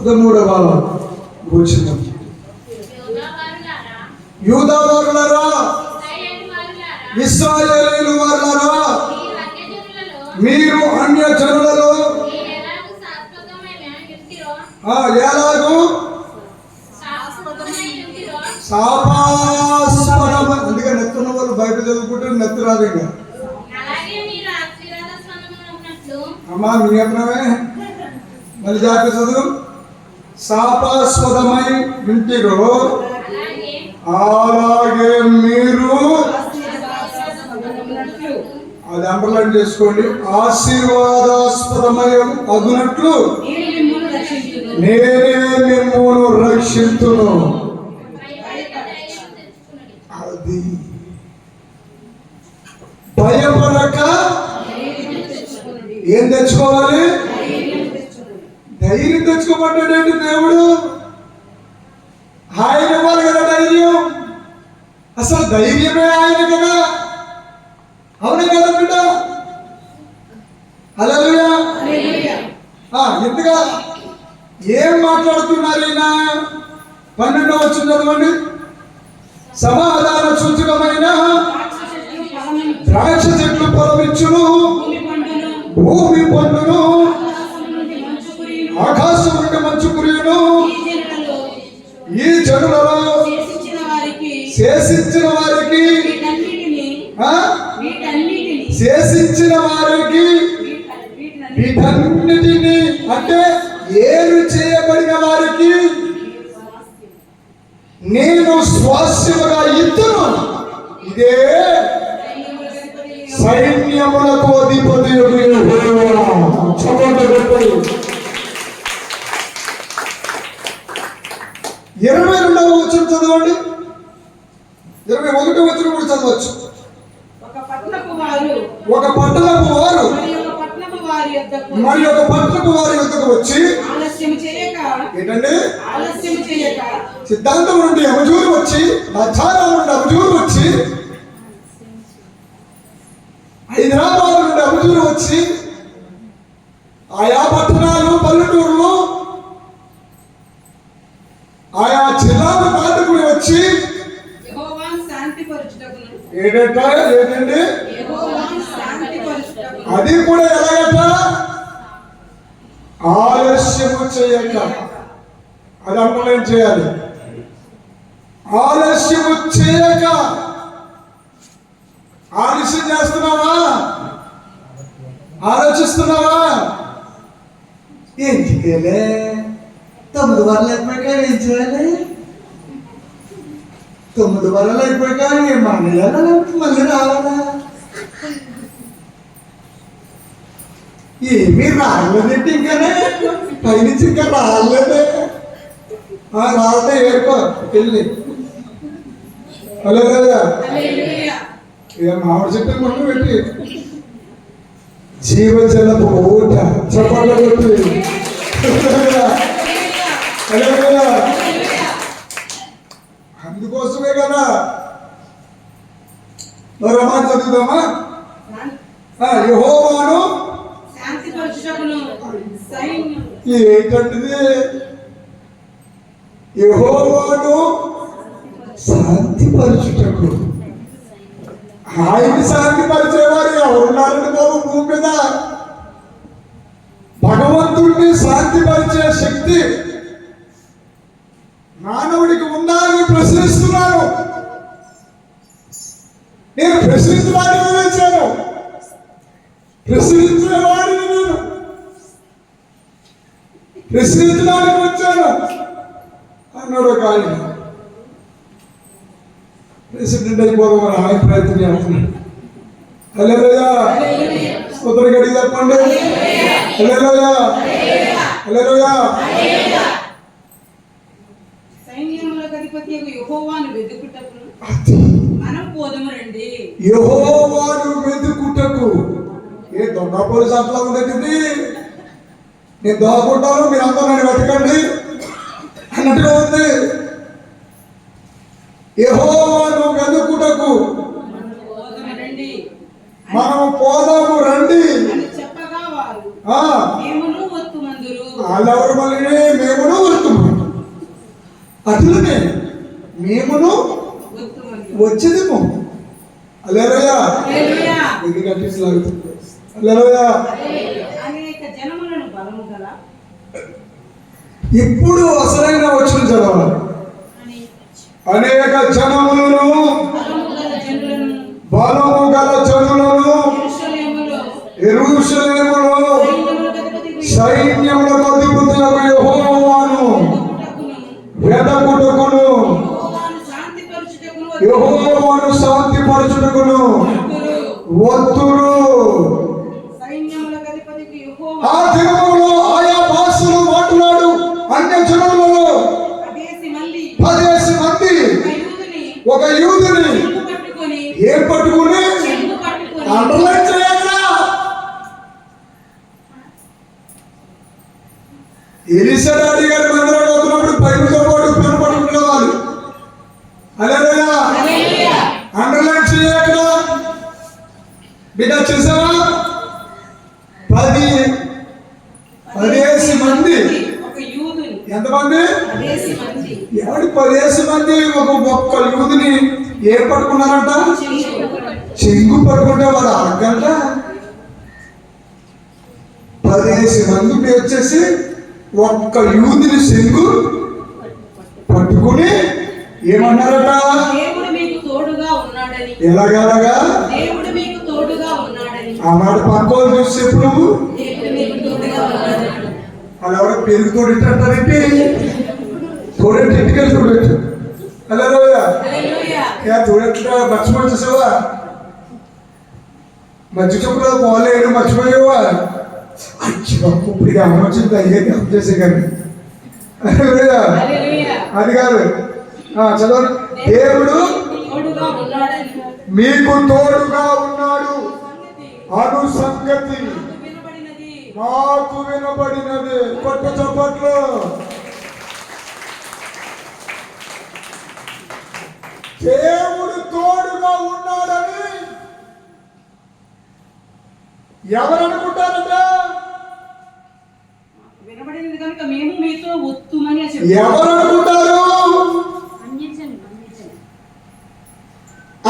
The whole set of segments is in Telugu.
13వ వచనం. యూదావారులారా, ఇశ్రాయేలీయుల వారులారా, మీరు అన్య జనులలో ఎలాగూ శాపాస్పదం. అందుకే నెత్తున్న వాళ్ళు బైబిల్ చదువుకుంటే నెత్తు రాదు. ఇంకా అమ్మా మీ అభిప్రాయమే మళ్ళీ జాగ్రత్త చదువు. శాపాస్పదమై వింటిరో అలాగే మీరు, అది అండర్లైన్ చేసుకోండి, ఆశీర్వాదాస్పదమై అగునట్లు నేనే మిమ్మును రక్షింతును. అది భయపడక ఏం తెచ్చుకోవాలి? ధైర్యం తెచ్చుకోమంటాడండి దేవుడు. ఆయన ఇవ్వాలి కదా ధైర్యం. అసలు ధైర్యమే ఆయన కదా. అవునే కదా బిడ్డ? హల్లెలూయా. ఎంతగా ఏం మాట్లాడుతున్నారు ఈయన? 12వ వచనం చదవండి. సమాధాన సూచకమైన ద్రాక్ష చెట్లు ఫలమిచ్చును, భూమి పండును, ఆకాశం నుండి మంచు కురియును. ఈ జనులలో శేషించిన వారికి వీటన్నిటిని, అంటే ఏలు చేయబడిన వారికి నేను స్వాస్యముగా ఇద్దును. ఇదే సైన్యములకు అధిపతి. 22వ వచనం చదవండి. 21వ వచనం కూడా చదవచ్చు. ఒక పట్టణపు వారు మరి ఒక పట్టణపు వారి యొద్దకు వచ్చి ఏంటండి సిద్ధాంతం నుండి అమజూరు వచ్చి, ఆచారం నుండి అమజూరు వచ్చి, హైదరాబాద్ నుండి అమజూరు వచ్చి, ఆయా పట్టణాలు పల్లెటూరులో ఆయా జిల్లాలు దాటుకుని వచ్చి ఏంటండి అది కూడా ఎలాగట? ఆలస్యము చేయక. అది అండర్లైన్ చేయాలి. ఆలస్యము చేయక. ఆలస్యం చేస్తున్నావా? ఆలోచిస్తున్నావా? ఏం చేయాలి? 9 వారాలు అయిపోయాక ఏం చేయాలి? 9 వారాలు అయిపోయాక ఏం మానేయాలా? మళ్ళీ రావాలా? ఏమీ రాలేదంటే ఇంకానే పైనుంచి ఇంకా రాలేదే. రాలే ఏడుకో వెళ్ళి. హలో కదా మామిడి చెట్టు మొన్న పెట్టి జీవజలపు ఊట చప్పట్లు కొట్టి. అందుకోసమే కదా మరి మాట చదువుదామా? యెహోవాను ఏంటంటే యెహోవాను శాంతిపరచుటకు. ఆయన్ని శాంతిపరిచేవారు ఎవరున్నారండి బాబు భూమి మీద? భగవంతుడిని శాంతిపరిచే శక్తి మానవుడికి ఉందా అని ప్రశ్నిస్తున్నాను. నేను ప్రశ్నించడానికి వచ్చాను. ప్రశ్నించేవాడిని నేను. ప్రశ్నించడానికి వచ్చాను అన్నాడు. కానీ ప్రెసిడెంట్ అయిపోదామని ఆయన ప్రయత్నం చేస్తున్నాడు. హల్లెలూయా. స్తోత్రం గడి చెప్పండి. హల్లెలూయా. హల్లెలూయా. సైన్యములకు అధిపతియగు యెహోవాను వెదుకుటకు మనం పోదము రండి. యెహోవాను వెదుకుటకు. ఏ దొంగ పోలీసు అట్లా ఉండేది. నేను దోకుంటాను, మీరు అందరూ నన్ను వెతకండి అన్నట్టుగా ఉంది. యెహోవాను వెదుకుటకు మనం పోదాము రండి. వాళ్ళెవరు మళ్ళీ మేమును అటులనే మేమును ఒత్తుమని. వచ్చేదేమో. హల్లెలూయా. హల్లెలూయా. ఇది కట్టించి లాగుతుంది. హల్లెలూయా. అనేక జనములను బలము గల ఇప్పుడు అసలైన వచ్చిన చదవాలి. అనేక జనములను బలము గల జనులను బలము గల జనులను యెరూషలేములో యెరూషలేములో సైన్యములకు అధిపతులకు యెహోవాను వెదకుటకును యెహోవాను శాంతిపరచుటకును వత్తురు. ఆ దినములో ఆయా భాషలు మాట్లాడు అన్య జనములలో 10 మంది ఒక యూదుని ఏం పట్టుకుని అండర్లైన్ చేయాలా? ఎలీషా డాడీ గారి మందిరం పోతున్నప్పుడు బైబిల్తో పాటు పెన్ పట్టుకునే వాళ్ళు. హల్లెలూయా. అండర్లైన్ చేయక బిడ్డ చూసారా? 10 మంది. ఎంతమంది? 10 మంది ఒక్క యూదుని ఏం పట్టుకున్నారంట? చెంగు పట్టుకుంటే వాడు అరగంట. 10 మందికి వచ్చేసి ఒక్క యూదుని చెంగు పట్టుకుని ఏమన్నారట? దేవుడు మీకు తోడుగా ఉన్నాడని. ఎలాగలాగా? దేవుడు మీకు తోడుగా ఉన్నాడని. ఆనాడు పక్కోలు చూసి చెప్పు నువ్వు. దేవుడు మీకు తోడుగా ఉన్నాడని. అలా ఎవరో పెరుగు తోడెట్టారంటే తోడెట్టి ఇంటికెళ్ళి తోడెట్టు. హల్లెలూయా. తోడెట్లా మర్చిపోయి చూసావా? మధ్య చెప్పులో పోలేడు మర్చిపోయావా? ఇప్పుడు అమ్మ వచ్చింది అయ్యే అప్ చేసే కానీ అది కాదు. చదవండి. దేవుడు మీకు తోడుగా ఉన్నాడు అను సంగతి నాకు వినబడినది. కొట్టు చప్పట్లు. దేవుడు తోడుగా ఉన్నాడని ఎవరు అనుకుంటారట? వినబడినది కనుక మేము మీతో ఒత్తుమని ఎవరు అనుకుంటారు?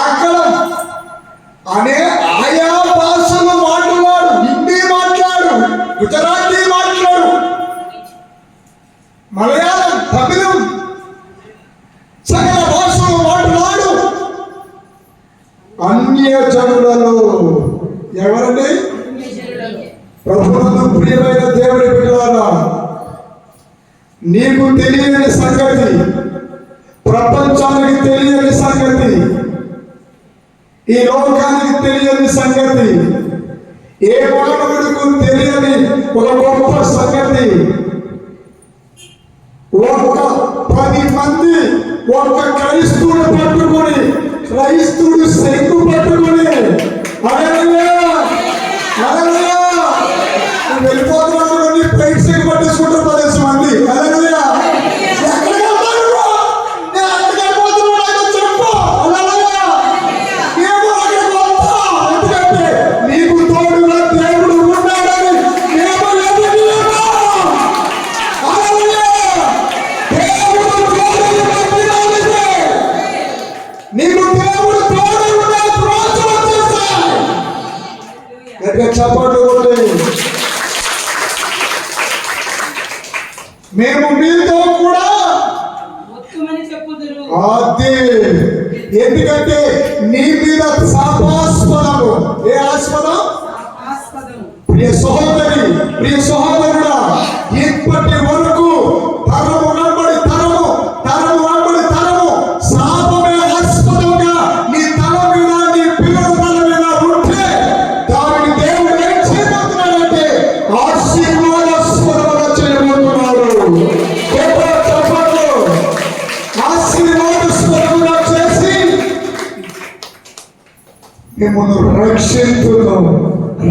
అక్కడ అనే ఆయా భాషలు మాట్లాడు. హిందీ మాట్లాడు, గుజరాతీ మాట్లాడు, మలయాళం, తమిళం, సకల భాషలు మాట్లాడు. అన్య జనులలో ఎవరండి? ప్రభువునందు ప్రియమైన దేవుడి బిడ్డలారా, నీకు తెలియని సంగతి, ప్రపంచానికి తెలియని సంగతి, ఈ లోకానికి తెలియని సంగతి, ఏ మానవుడికి తెలియని ఒక గొప్ప సంగతి. ఒక్క 10 మంది ఒక్క క్రైస్తువుని పట్టుకుని, క్రైస్తువుడు శంకు పట్టుకుని వెళ్ళిపోతున్నాడు. ప్లేట్ శంకు పట్టేసుకుంటారు 10 మంది. హల్లెలూయా. చప్పట్లు కొట్టే. మేము మీతో కూడా ఒత్తుమని చెప్పుదురు. అదే ఎందుకంటే నీ మీద శాపాస్పదము. ఏ ఆస్పదం? ప్రియ సహోదరి, ప్రియ సహోదరుడా, ఇప్పటి వరకు తరము వెంబడి తరము, తరము వెంబడి తరము శాపమే ఆస్పదంగా నీ తల మీద, నీ పిల్లల తల మీద ఉంటే దానిని దేవుడు ఏం చేయబోతున్నాడంటే ఆశీర్వాదాస్పదంగా చేయబోతున్నాడు. ఆశీర్వాదాస్పదంగా చేసి మిమ్మల్ని రక్షించును.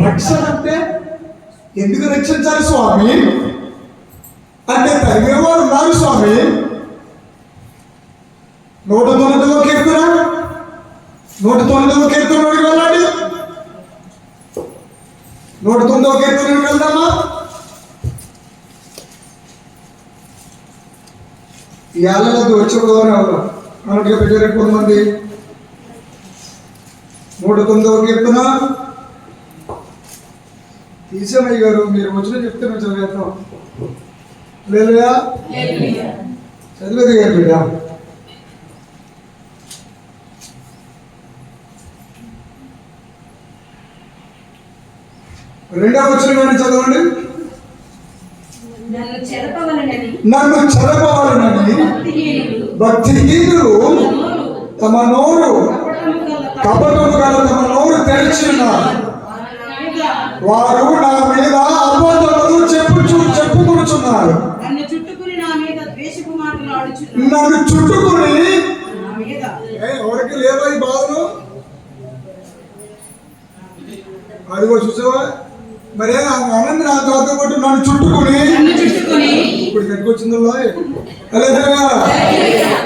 రక్షణ అంటే ఎందుకు రక్షించాలి స్వామి అంటే తరిగేవారు ఉన్నారు స్వామి. 109వ కీర్తన 109వ కీర్తనలోకి వెళ్ళండి. 109వ కీర్తనలోకి వెళ్దామా? ఈ ఆలయాలకు వచ్చేపోదామని అవుతాం అన్నట్టుగా పెట్టారు ఎక్కువ మంది 109వ కీర్తన ఈశమయ్య గారు మీరు వచ్చిన చెప్తే మేము చదివేస్తాం లేదా చదివేది గారు బిడ్డ రెండవ వచ్చిన కానీ చదవండి. నన్ను చెరపవలనని భక్తిహీనులు తమ నోరు కపటము గల తమ నోరు తెరిచి ఉన్నారు. వారు నా మీద అబద్ధములు చెప్పుకొనుచున్నారు. నన్ను చుట్టుకుని నా మీద ద్వేషపు మాటలు ఆడుచున్నారు. నన్ను చుట్టుకుని నా మీద ఎవరికి లేవా ఈ బాధలు? అదిగో చూసావా మరి ఆనంద నా తాత కొట్టు నన్ను చుట్టుకుని ఇప్పుడు కట్టుకొచ్చిందో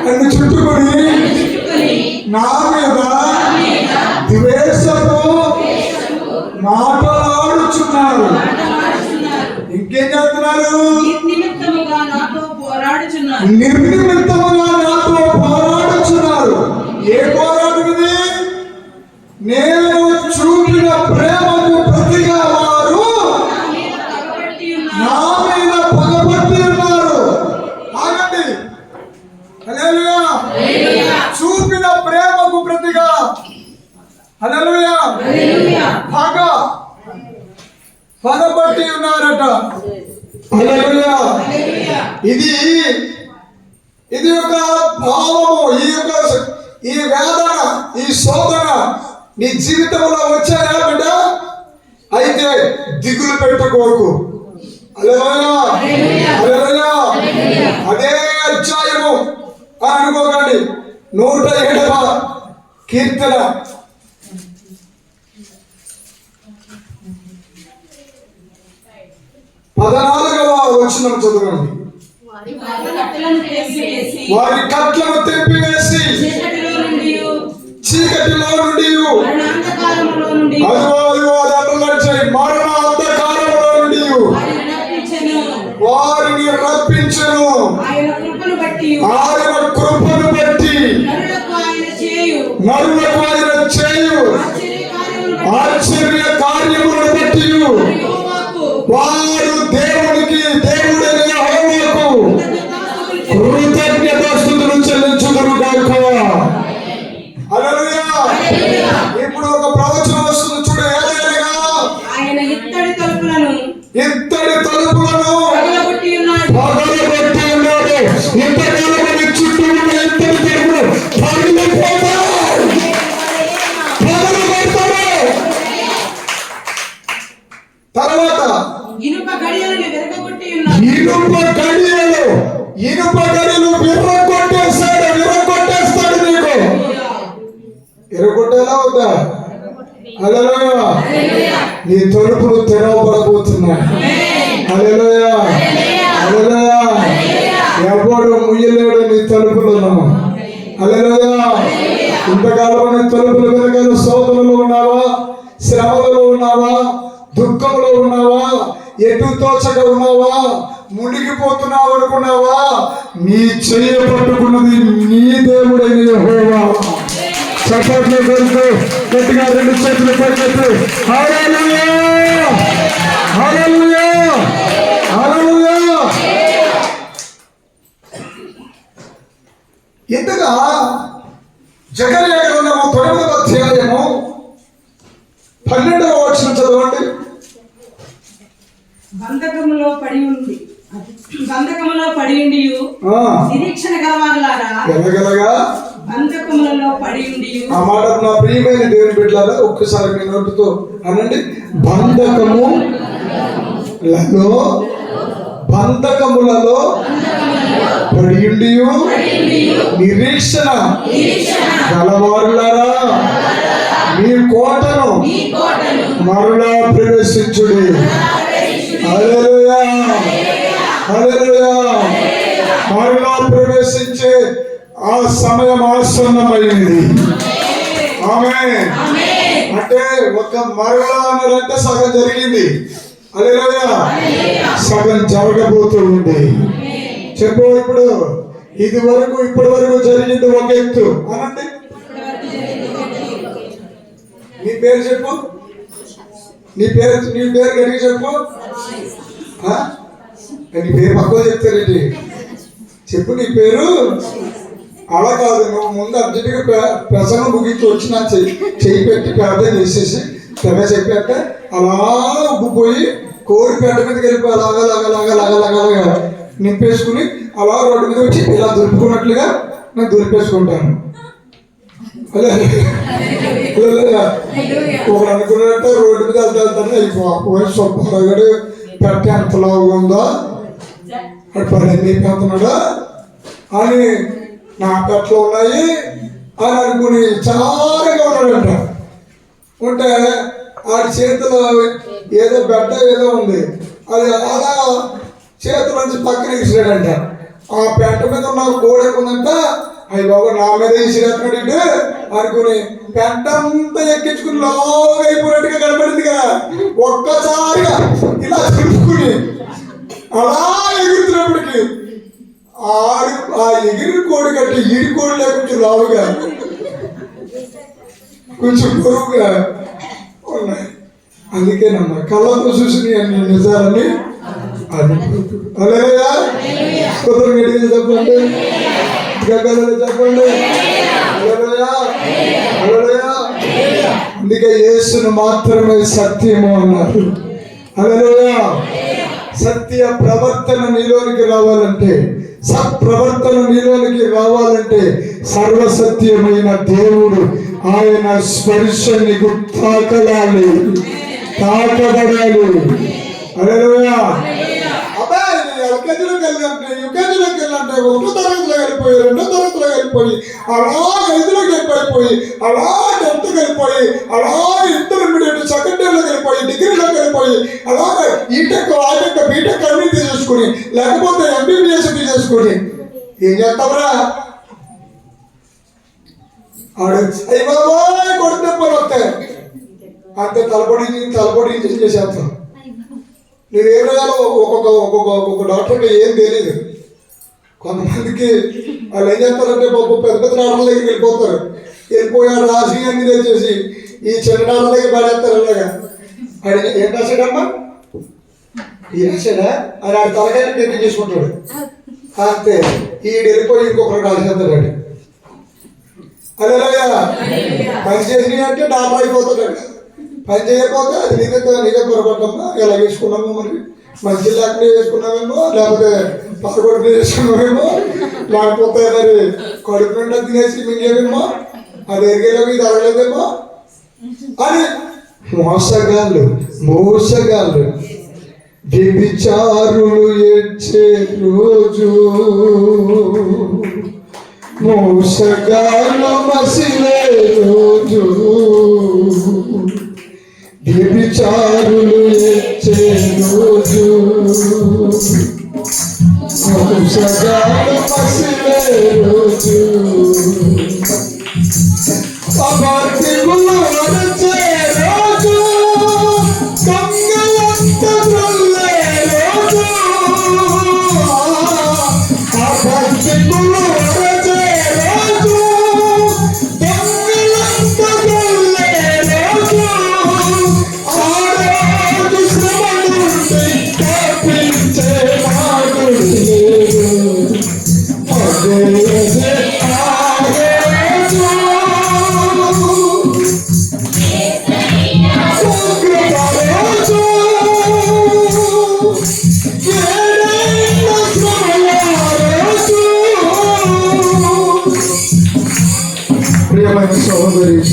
నన్ను చుట్టుకుని నా మీద ద్వేషపు మాటలాడుచున్నారు. ఇంకేం చేస్తున్నారు? నిర్నిమిత్తముగా నాతో పోరాడుచున్నారు. ఏ పోరాటం ఇది? నేను చూపిన ప్రేమకు ప్రతిగా వారు నా మీద పగబట్టి ఉన్నారు. ఆగండి. హల్లెలూయా. చూపిన ప్రేమకు ప్రతిగా హల్లెలూయా పగబట్టి ఉన్నారట. హల్లెలూయా. ఇది ఒక భావము. ఈ వేదన, ఈ శోధన నీ జీవితంలో వచ్చాయా బిడ్డ? అయితే దిగులు పెట్టుకోకు. హల్లెలూయా. అదే అధ్యాయము అని అనుకోకండి. 107వ కీర్తన 14వ వచనం చదవండి. వారి కట్లను తెంపివేసి చీకటిలో నుండి మరణ అంధకారములో నుండి వారిని రప్పించెను. ఆయన కృపను బట్టి నరులకు ఆయన చేయు ఆశ్చర్య కార్యములను బట్టి వారు దేవుడైన యెహోవాకు కృతజ్ఞతాస్తుతులు చెల్లించుదురు గాక. హల్లెలూయా. ఇప్పుడు ఒక ప్రవచనం వస్తుంది చూడు. ఏదైనా ఆయన ఇత్తడి తలుపులను పగలగొట్టి ఉన్నాడు. ఇంతకాలం నీ చుట్టూ ఉన్న ఇత్తడి తలుపులు పగలగొడతాడు. తర్వాత ఇనుప గడియలు విరగొట్టి ఉన్నాడు. ఇనుప గడియలు విరగొట్టేస్తాడు నీకు. విరగొట్టేలా అవుతా? హల్లెలూయా. నీ తలుపులు తెరవబడబోతున్నాయి. హల్లెలూయా. హల్లెలూయా. ఎవడు ముయ్యలేడు నీ తలుపులను. హల్లెలూయా. ఇంతకాలం నీ తలుపులు వెనకాల శోధనలో ఉన్నావా? శ్రమలలో ఉన్నావా? దుఃఖంలో ఉన్నావా? ఎటు తోచక ఉన్నావా? మునిగిపోతున్నావు అనుకున్నావా? నీ చెయ్యి పట్టుకున్నది నీ దేవుడైన యెహోవా. చప్పట్లు కొడుతూ గట్టిగా 2 చేతులు పైకెత్తు. హల్లెలూయా. హల్లెలూయా. హల్లెలూయా. ఇంతగా జకర్యా గ్రంథము 9వ అధ్యాయము 12వ వచనం చదవండి. బంధకములో పడి ఉండి నిరీక్షణ గలవారులారా, ఎలాగలగా బంధకములలో పడి ఉండి. ఆ మాట నా ప్రియమైన దేవుని బిడ్డలారా ఒక్కసారి మీ నోటితో అనండి. బంధకములలో పడియుండి నిరీక్షణ గలవారులారా మీ కోటను మరలా ప్రవేశించుడి. హల్లెలూయా. హల్లెలూయా. మరలా ప్రవేశించే ఆ సమయం ఆసన్నమైంది. ఆమేన్. అంటే ఒక మరలా అన్నారంటే సగం జరిగింది. హల్లెలూయా. సగం జరగబోతూ ఉంది. చెప్పు ఇప్పుడు ఇది వరకు ఇప్పటి వరకు జరిగింది ఒక ఎత్తు అనండి. నీ పేరు చెప్పు, నీ పేరు గడిగి చెప్పు. నీ పేరు పక్కన చెప్తారండి. చెప్పు నీ పేరు. అలా కాదు, నువ్వు ముందు అర్జెంటుగా ప్రసంగం ముగించి వచ్చినా చెయ్యి పెట్టి ప్రార్థన చేసేసి తెగ చెప్పాక అలా ఉబ్బిపోయి కోడి పేట మీదకి వెళ్ళిపోయి అలాగా నింపేసుకుని అలా రోడ్డు మీద వచ్చి ఇలా దులుపుకున్నట్లుగా నేను దులిపేసుకుంటాను. అదే ఒకడు అనుకున్నట్టు రోడ్డు మీద వెళ్తాను. అయిపోయి సొప్పగడు పెట్ట ఎంతలా ఉందా అటు పని అయిపోతున్నాడా అని నా పెట్లు ఉన్నాయి అని అనుకుని చాలాగా ఉన్నాడంట. ఉంటే ఆడి చేతిలో ఏదో బెడ్డ ఏదో ఉంది, అది అలా చేతుల నుంచి పక్కన ఇసిరాడంట. ఆ పెట్ట మీద ఉన్న కోడి ఉందంట. అయ్యి బాబు నా మీద ఇసిరేస్తున్నాడు అనుకుని పెంటంతా ఎక్కించుకుని లాగా అయిపోయినట్టుగా కనపడింది కదా. ఒక్కసారిగా ఇలా తిప్పుకుని అలా ఎగురుతున్నప్పటికీ ఆ ఎగిరి కోడి కట్టి ఈడి కోడిలో కొంచెం లావుగా కొంచెం పొరుగుగా ఉన్నాయి. అందుకేనమ్మా కళ్ళతో చూసి అన్ని నిజాలని అలేయా కుదరు గడిగా చెప్పండి, చెప్పండి. అందుకే యేసును మాత్రమే సత్యము అన్నారు. హల్లెలూయా. సత్య ప్రవర్తన నీలోనికి రావాలంటే, సత్ప్రవర్తన నీలోనికి రావాలంటే సర్వసత్యమైన దేవుడు ఆయన స్పర్శ నీకు తాకడాలి, తాకబడాలి. హల్లెలూయా. అబ్బాయి ఎల్కేజీలోకి వెళ్ళాలంటే యుకేజీలోకి వెళ్ళాలంటే ఒకటో తరగతిలో వెళ్ళిపోయి రెండో తరగతిలో వెళ్ళిపోయి అలా 5లోకి వెళ్ళిపోయి అలా 10th వెళ్ళిపోయి అలా ఇంటర్మీడియట్ సెకండ్ ఇయర్లోకి వెళ్ళిపోయి డిగ్రీలోకి వెళ్ళిపోయి అలా ఈటెక్ ఆటెక్ బీటెక్ అన్ని తీసేసుకుని లేకపోతే ఎంబీబీఎస్ తీసేసుకుని ఏం చేస్తావురా? అయ్యి బాబాయ్ కొడుకు దెబ్బలు వస్తాయి అంతే. తలపొడి ఇంజక్షన్ చేసేస్తాం. నువ్వేం రాయాలో ఒక్కొక్క డాక్టర్కి ఏం తెలియదు. కొంతమందికి వాళ్ళు ఏం చేస్తారంటే పెద్ద పెద్ద డాక్టర్ల దగ్గరికి వెళ్ళిపోతారు. వెళ్ళిపోయాడు రాసి అన్ని తెచ్చేసి ఈ చిన్న డాక్టర్ దగ్గర పడేస్తారు. అలాగా ఆయన ఏం రాశాడమ్మా, ఈ రాశాడా అని ఆడి తలకాయని పెట్టి చేసుకుంటాడు. అంతే ఈడు వెళ్ళిపోయి ఇంకొకరు రాసేస్తాడు. అదేలాగా పని చేసినాయి అంటే డాక్టర్ అయిపోతాడు. పని చేయకపోతే అది నిజంగా పొరపడ్డమ్మా ఇలా వేసుకున్నాము, మరి మంచి లేకుండా వేసుకున్నామేమో, లేకపోతే పదకొండు వేసుకున్నామేమో, లేకపోతే మరి కడుపు నిండా తినేసి మింగేమేమో, అది ఎరిగేలాగా ఇది అరగలేదేమో అని మోసగాళ్ళు వ్యభిచారులు ఏడ్చే రోజు, మోసగాళ్ళు మసిలే రోజు, వ్యభిచారులు ఏడ్చే రోజు, మోసగాళ్ళు మసిలే రోజు, అపార్థికులు వరచే రోజు, దొంగలంత దొల్లే రోజు, అపార్థికులు వరచే రోజు, దొంగలంత దొల్లే రోజు, ఆడవాడు శ్రమ నుండి తప్పించే వాడు లేడు. అదే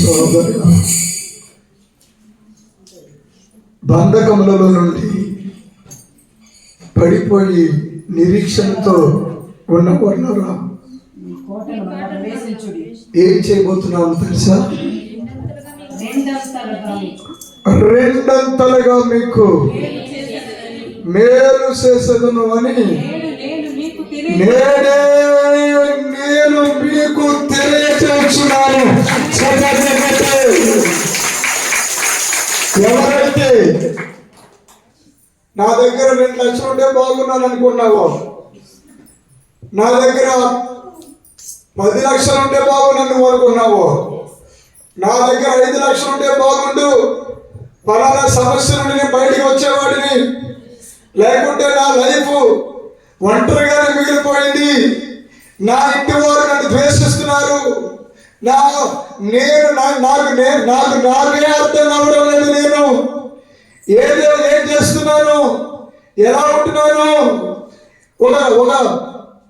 సోదరి బంధకములలో నుండి పడిపోయి నిరీక్షణతో ఉన్నవారున్నారా? ఏం చేయబోతున్నాము తెలుసా? రెండంతలుగా మీకు మేలు చేసేదను అని నేను మీకు తెలియచేస్తున్నాను. ఎవరైతే నా దగ్గర 2 లక్షలు ఉంటే బాగున్నాను అనుకున్నావో, నా దగ్గర 10 లక్షలు ఉంటే బాగుండు నువ్వు అనుకున్నావు, నా దగ్గర 5 లక్షలు ఉంటే బాగుండు, పలానా సమస్య నుండి నేను బయటికి వచ్చేవాడిని, లేకుంటే నా లైఫ్ ఒంటరిగానే మిగిలిపోయింది, నా ఇంటి వారు నన్ను ద్వేషిస్తున్నారు, నాకు నాకే అర్థం అవ్వడం లేదు, నేను ఏం చేస్తున్నాను, ఎలా ఉంటున్నాను,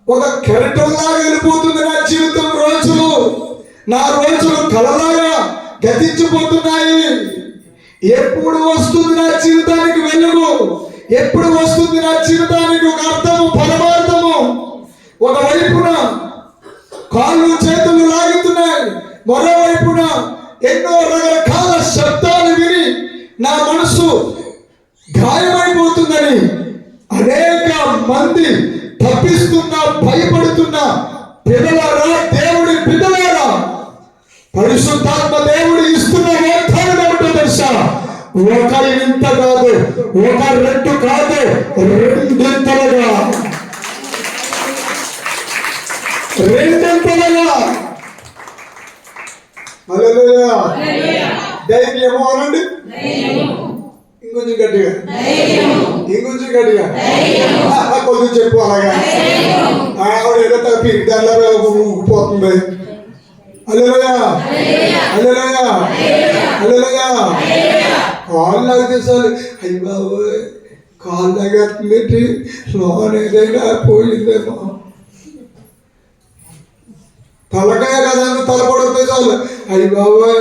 ఒక కెరటంలాగా వెళ్ళిపోతుంది నా జీవితం, నా రోజులు కలలాగా గతించిపోతున్నాయి. ఎప్పుడు వస్తుంది నా జీవితానికి వెలుగు, ఎప్పుడు వస్తుంది నా జీవితానికి ఒక అర్థము, పరమార్థము? ఒకవైపున కాళ్ళు చేతులు లాగుతున్నాయి, మరోవైపున ఎన్నో రకరకాల శబ్దాలు విని నా మనసు గాయమైపోతుందని అనేక మంది తప్పిస్తున్న, భయపడుతున్న పిల్లలారా, దేవుడి పిల్లలారా, పరిశుద్ధాత్మ దేవుడు ఇస్తున్న వాగ్దానం ఏమిటో తెలుసా? ఒక ఇంత కాదు, ఒక రెండు కాదు, రెండింతలుగా హల్లెలూయా. ధైర్యము అనండి, ఇంకొంచెం గట్టిగా, ఇంకొంచెం గట్టిగా, కొంచెం చెప్పు. అలాగా ఆవిడ ఏదో తప్పి దానిలో పోతుంది. హల్లెలూయా, హల్లెలూయా, హల్లెలూయా. కాళ్ళు లాగితే చాలు, అయ్యి బాబోయ్ కాళ్ళు లాగేంటి, లోన్ ఏదైనా పోయిందేమో, తలకాయ కదా తలపడితే చాలు, అయ్యి బాబోయ్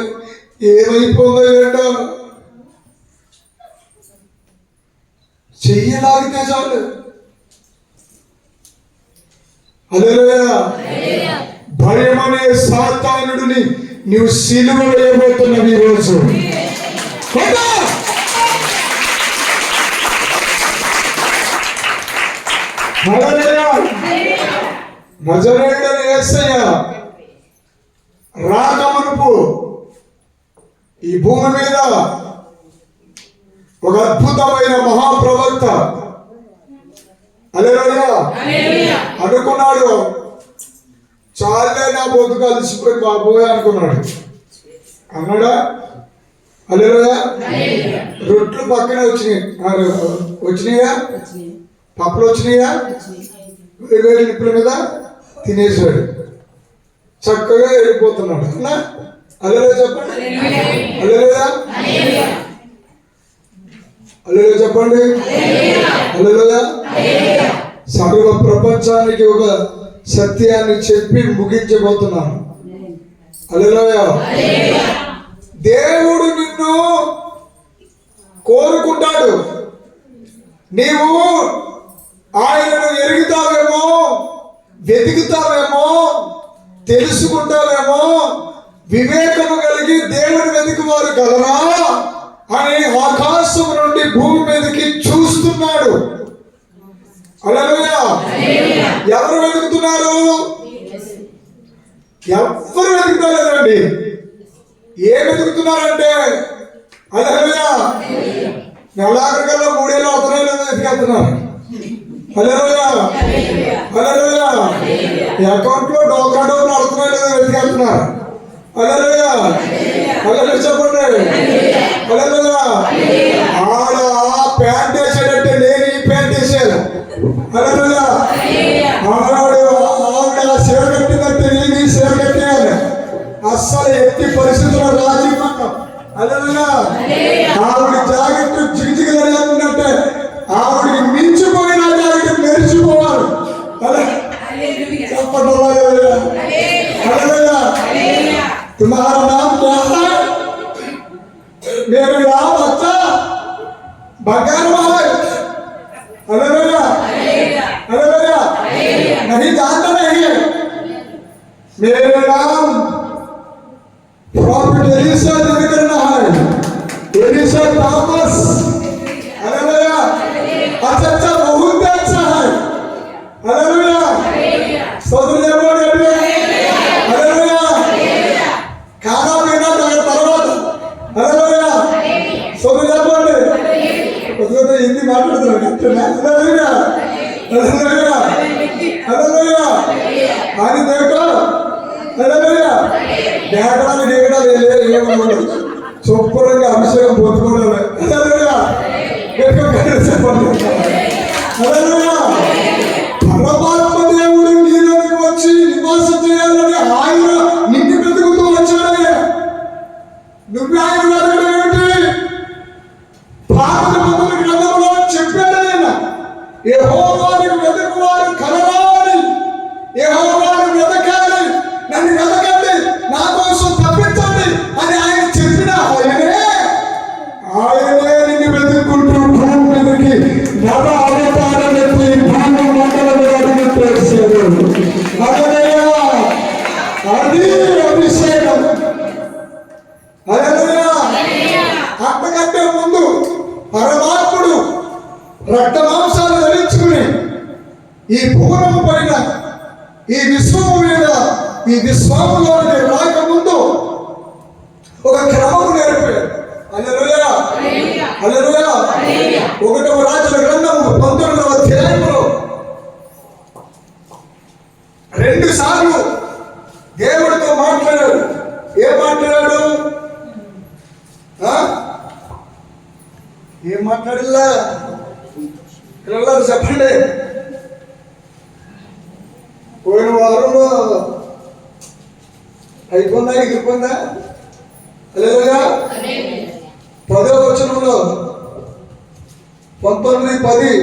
ఏమైపోయిందో ఏంటో, చెయ్యలాగితే చాలు. హల్లెలూయా. భయం అనే సాతానుడిని నీవు సిలువ వేయబోతున్నావు ఈరోజు. నజరేయుడైన యేసయ్య రాకమునుపు ఈ భూమి మీద ఒక అద్భుతమైన మహాప్రవక్త హల్లెలూయా అనుకున్నాడు. చాలే నా బతుకు అలసిపోయి బాబోయ్ అనుకున్నాడు. అన్నాడా? హల్లెలూయా. రొట్లు పక్కనే వచ్చినాయా, పప్పులు వచ్చినాయా, వేడి నిప్పుల మీద తినేసాడు, చక్కగా వెళ్ళిపోతున్నాడు. అన్నా హల్లెలూయా చెప్పండి, హల్లెలూయా, హల్లెలూయా చెప్పండి, హల్లెలూయా. సర్వ ప్రపంచానికి ఒక సత్యాన్ని చెప్పి ముగించబోతున్నాను. హల్లెలూయా. దేవుడు నిన్ను కోరుకుంటాడు. నీవు ఆయనను ఎరుగుతావేమో, వెతుకుతావేమో, తెలుసుకుంటావేమో, వివేకము కలిగి దేవుని వెతుకువారు కలరా అని ఆకాశం నుండి భూమి మీదకి చూస్తున్నాడు. హల్లెలూయా. ఎవరు వెతుకుతున్నారు? ఎవరు వెతుకుతారండి? ఏం వెతుకుతున్నారంటే హల్లెలూయా నెలాఖరికల్లా 3 ఏళ్ళు అవుతున్నాయి లేదో వెతికేస్తున్నారు. హల్లెలూయా, హల్లెలూయా. అకౌంట్ లో డోకా డోర్ నడుతున్నాయి లేదో వెతికేస్తున్నారు. హల్లెలూయా, హల్లెలూయా చెప్పండి, హల్లెలూయా. ఆడ ప్యాంట్ వేసాడంటే నేను ఈ ప్యాంట్ వేసాను. హల్లెలూయా. ఆవిడ సేవ కట్టిందంటే నేను ఈ సేవ కట్టాను. అస్సలు ఎత్తి పరిస్థితుల్లో రాజీపడ్డాం. హల్లెలూయా. ఆవిడ జాకెట్ జిగిజిగలంటే ఆవిడకి మించిపోయిన జాకెట్ మెరిచిపోవాలి. చెప్పండి హల్లెలూయా. तुम्हारा नाम क्या है? मेरा नाम अच्छा भगवान है। Hallelujah, hallelujah. नहीं जानता नहीं है? मेरा नाम प्रॉफिट एलिशा करना है, एलिशा थॉमस। हालेलुया। अच्छा बहुत अच्छा है। हालेलुया। सोदर खाना पीना తర్వాత హల్లెలూయా సోదరు చెప్పండి. కొద్దిగా హిందీ మాట్లాడుతున్నాడు. హల్లెలూయా, హల్లెలూయా. హల్లెలూయా. ఆయన దేవుడు హల్లెలూయా. దేగడాలు దిగడాలు ఏమన్నా శుభ్రంగా అభిషేకం పొందుకోవడం హల్లెలూయా. చెప్పండి హల్లెలూయా. పరమాత్మ దేవుడు నీలోకి వచ్చి నివాసం చేయాలని ఆయన నిన్ను వెతుకుతూ వచ్చాడయ్యా. నువ్వు ఆయన వెతకడం ఏమిటి? పాత నిబంధన గ్రంథంలో చెప్పాడు ఆయన, యెహోవాను వెతుకువారు కలరాని, యెహోవాను వెతకాలి, నన్ను వెతకండి, నా కోసం తప్పించండి అని ఆయన చెప్పిన ఆయనే నిన్ను వెతుక్కుంటూ భూమి మీదకి నవ అవతారం ఎత్తి భూమి మండలం అడుగుతూ అది అభిషేకం. అంతకంటే ముందు పరమాత్ముడు రక్త మాంసాలు ధరించుకుని ఈ భూమి పైన ఈ విశ్వము మీద ఈ విశ్వములోకి రాకముందు ఒక క్రమము నేర్పాడు. హల్లెలూయా హల్లెలూయా. 1వ రాజుల గ్రంథము 19వ అధ్యాయంలో 2 సార్లు దేవుడితో మాట్లాడాడు. ఏం మాట్లాడాడు? ఏం మాట్లాడిల్లా పిల్లలు చెప్పండి. పోయిన వారంలో అయిపోయిందా ఎగిరిపోయిందా? హల్లెలూయా. 10వ వచనంలో 19:10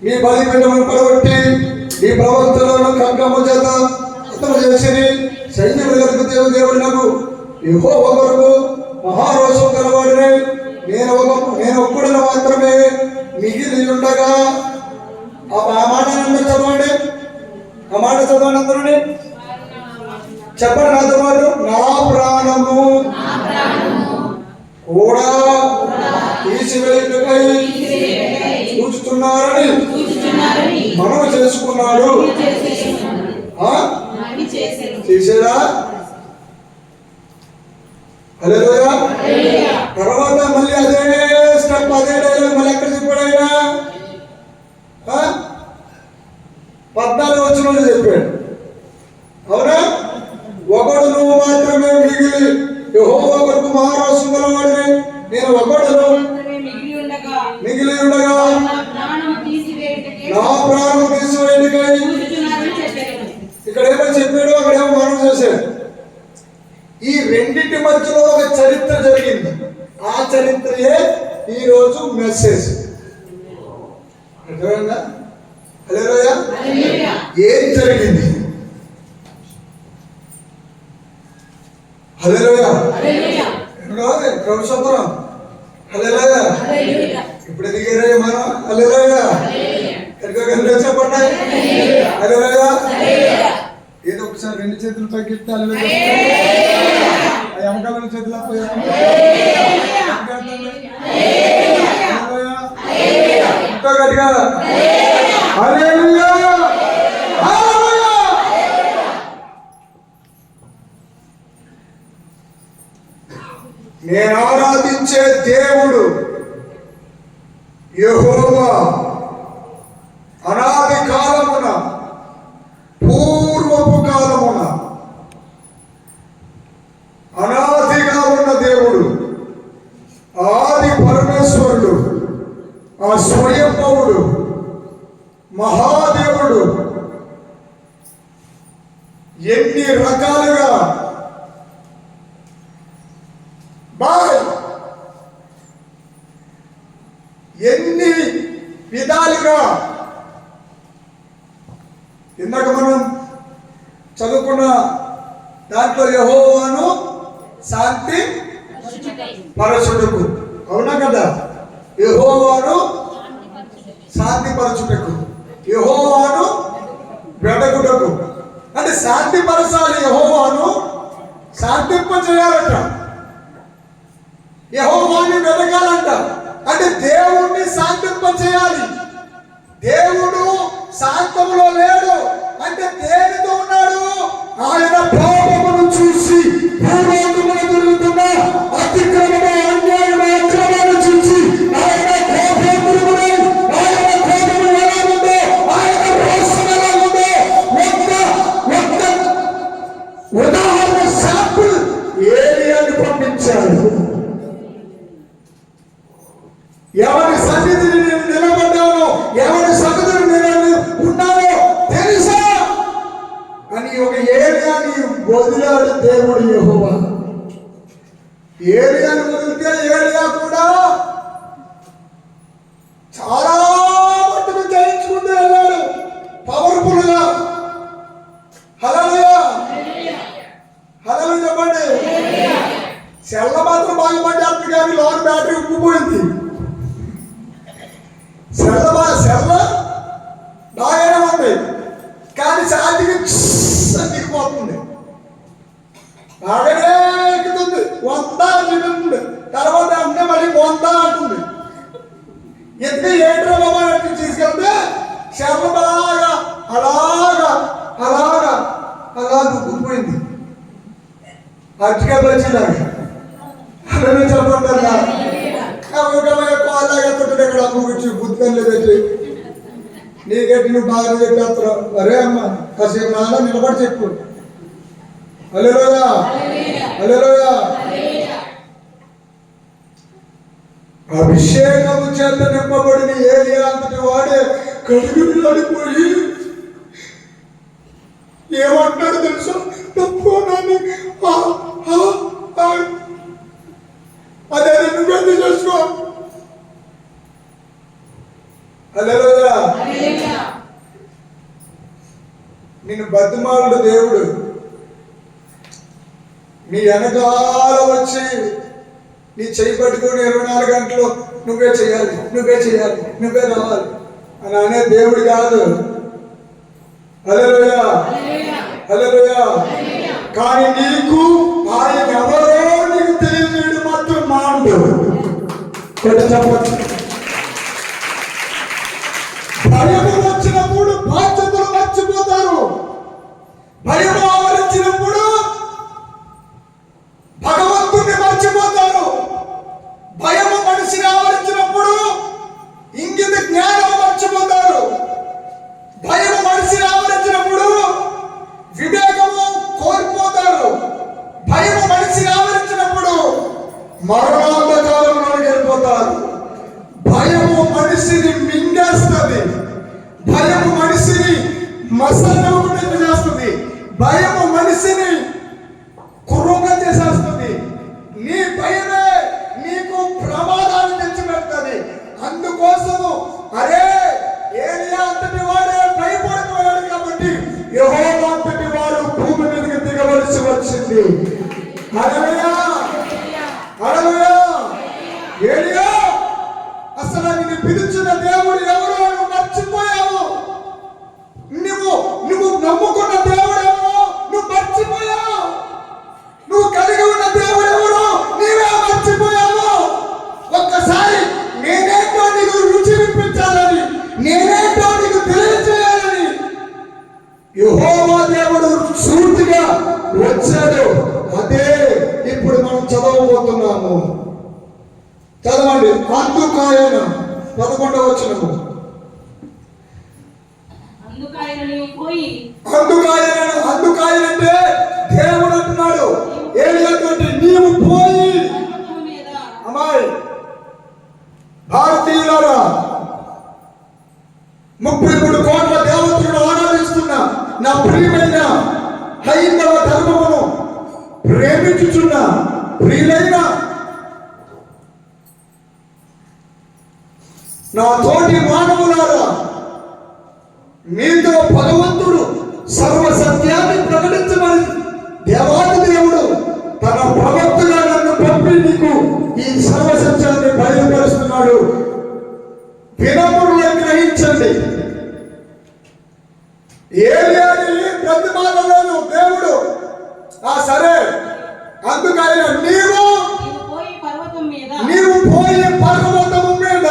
నీ బలిపీఠమును పడగొట్టి నీ ప్రవక్తలను ఖడ్గము చేత హతము చేసిరి. సైన్యములకు దేవుడు నాకు యెహోవా కొరకు మహారోషం గలవాడిని నేను ఒక్కడిని మాత్రమే మిగిలి ఉండగా. ఆ మాట చదవండి, ఆ మాట చదవండి అందరూ చెప్పండి నాతో పాటు. నా ప్రాణము కూడా తీసివేయుటకై చూస్తున్నారని మనవి చేసుకున్నాడు. చేసేదా? హల్లెలూయా. తర్వాత మళ్ళీ అదే స్టెప్, అదే డైలాగ్ మళ్ళీ ఎక్కడ చెప్పాడైనా 14వ వచనంలో చెప్పాడు. అవునా? ఒకడు నువ్వు మాత్రమే మిగిలి యెహోవా కొరకు మహారోషం గలవాడిని నేను ఒకడును మిగిలి ఉండగా నా ప్రాణం తీసివేయుటకై. ఇక్కడ ఏమో చెప్పాడు, అక్కడేమో మనం చేశాడు. ఈ రెండింటి మధ్యలో ఒక చరిత్ర జరిగింది. ఆ చరిత్రయే ఈరోజు మెసేజ్. అర్థమైందా? హల్లెలూయా. ఏం జరిగింది? హల్లెలూయా. ప్రభుత్వం హల్లెలూయా. ఇప్పుడు ఎదిగారే మనం. హల్లెలూయా. ఎక్కడికో చెప్పండి హల్లెలూయా. ఏదో ఒకసారి 2 చేతులు పైకెత్తి హల్లెలూయా. వెనకాల చేతులు ఇంకా గట్టిగా హల్లెలూయా. నేను ఆరాధించే దేవుడు యెహోవా అనాది కాలమున పూర్వపు కాలమున అనాదిగా ఉన్న దేవుడు, ఆది పరమేశ్వరుడు, ఆ స్వయంభవుడు, మహాదేవుడు ఎన్ని రకాలుగా ఎన్ని విధాలుగా ఇందాక మనం చదువుకున్న దాంట్లో యెహోవాను శాంతి పరచుటకు. అవునా కదా? యెహోవాను శాంతి పరచుటకు, యెహోవాను వెడగుటకు. అంటే శాంతి పరచాలి, యెహోవాను శాంతింప చేయాలట, యెహోవాని వెతకాలంట. అంటే దేవుణ్ణి శాంతింప చేయాలి. దేవుడు శాంతంలో లేడు అంటే దేనితో ఉన్నాడు? ఆయన పాపమును చూసి భూలోకమున జరుగుతున్న అతిక్రమము, అన్యాయము, అక్రమాన్ని చూసి ఆయన కోపమును ఎలా పంపించాడు. ఎవరి సన్నిధిని నేను నిలబడ్డానో, ఎవరి సన్నిధిని నేను ఉన్నానో తెలుసా అని ఒక ఏలియాని వదిలాడు దేవుడు యెహోవా. ఏలియాని వదిలితే ఏలియా కూడా చాలా మట్టుకు జయించుకుంటూ వెళ్ళాడు పవర్ఫుల్ గా. హల్లెలూయా, హల్లెలూయా చెప్పండి. సెల్ల మాత్రం బాగుపడ్డాడు కానీ లోన్ బ్యాటరీ ఉబ్బిపోయింది. సెల్ల బాగానే ఉంది కానీ ఛార్జింగ్ దిగిపోతుంది. బాగానే ఎక్కుతుంది, 100 దిగుతుంది, తర్వాత అంటే మళ్ళీ 100 అంటుంది. ఎందుకు ఏంటో బాబా తీసుకెళ్తే శర్మ బాగా అలాగా అలాగా అలా దుక్కుపోయింది. అరటికాయలు వచ్చిందాక అలా చెప్పంటారా ఇక్కడ అమ్ముకొచ్చి బుద్ధికల్లి పెట్టి నీకెట్టి నువ్వు బాగా చెప్పేస్తావు. అరే అమ్మ కాసేపు నాన్న నిలబడి చెప్పు. హల్లెలూయా, హల్లెలూయా. అభిషేకము చేత నింపబడిన ఏలియా అంతటి వాడే కడుగుని అడిపోయి ఏమంటాడు తెలుసా? తప్పుకోనాన్ని అదే నువ్వెందుకు చేసుకో. హల్లెలూయా. నిన్ను బతిమాలుడు దేవుడు నీ వెనకాల వచ్చి నీ చేయి పట్టుకుని 24 గంటలు నువ్వే చేయాలి, నువ్వే చేయాలి, నువ్వే రావాలి అని అనే దేవుడు కాదు. హల్లెలూయా, హల్లెలూయా. కానీ నీకు ఆయన ఎవరో నీకు తెలియజేయడం మాత్రం మాండు. భయము వచ్చినప్పుడు బాధ్యతలు మర్చిపోతారు. భయము ఆవరించినప్పుడు భగవంతుని మర్చిపోతారు. భయము మనిషిని ఆవరించినప్పుడు ఇంగిత జ్ఞానం మర్చిపోతారు. భయము మనిషిని ఆవరించినప్పుడు వివేకము కోల్పోతారు. భయము మనిషిని ఆవరించినప్పుడు మరణాంధకారంలోకి వెళ్ళిపోతారు. భయము మనిషిని మింగేస్తుంది. భయము మనిషిని మసనకుండా చేస్తుంది. భయము మనిషిని కుర్రంగా చేసేస్తుంది. నీ భయమే నీకు ప్రమాదాన్ని తెచ్చిపెడుతుంది. అందుకోసము అరే ఏలియా అంతటి వాడే భయపడిపోయాడు కాబట్టి యెహోవా అంతటి వాడు భూమి మీదకి దిగవలసి వచ్చింది. హల్లెలూయా, హల్లెలూయా. ఏలియా అసలు నిన్ను పిలిచిన దేవుడు ఎవరో నువ్వు మర్చిపోయావు. నువ్వు నమ్ముకున్న దేవుడు ఎవరో నువ్వు మర్చిపోయావు. నువ్వు కలిగి ఉన్న దేవుడు ఎవరో నీవే మర్చిపోయావు. ఒక్కసారి నేనేంటో నీకు రుచి వినిపించాలని, నేనేంటో నీకు తెలియజేయాలని యెహోవా దేవుడు సూటిగా వచ్చాడు. అదే ఇప్పుడు మనం చదవబోతున్నాము. చదవండి. అందుకాయన 11వ వచనము. అందుకాయన అంటే దేవుడు అంటున్నాడు ఏలియాతోటి నీవు పోయి. అమ్మాయి భారతీయులారా 33 కోట్ల దేవతలను ఆరాధిస్తున్న నా ప్రియమైన హైందవ ధర్మమును ప్రేమించుచున్న ప్రియులైన నా తోటి మానవులారా, మీతో భగవంతుడు సర్వ సత్యాన్ని ప్రకటించమని దేవాది దేవుడు తన ప్రవక్తగా నన్ను పంపి నీకు ఈ సర్వ సత్యాన్ని బయలుపరుస్తున్నాడు. వినమ్రులై గ్రహించండి. ఏలియాని ప్రతిమానలేదు దేవుడు. సరే అందుకైన నీవు పోయి పర్వతము మీద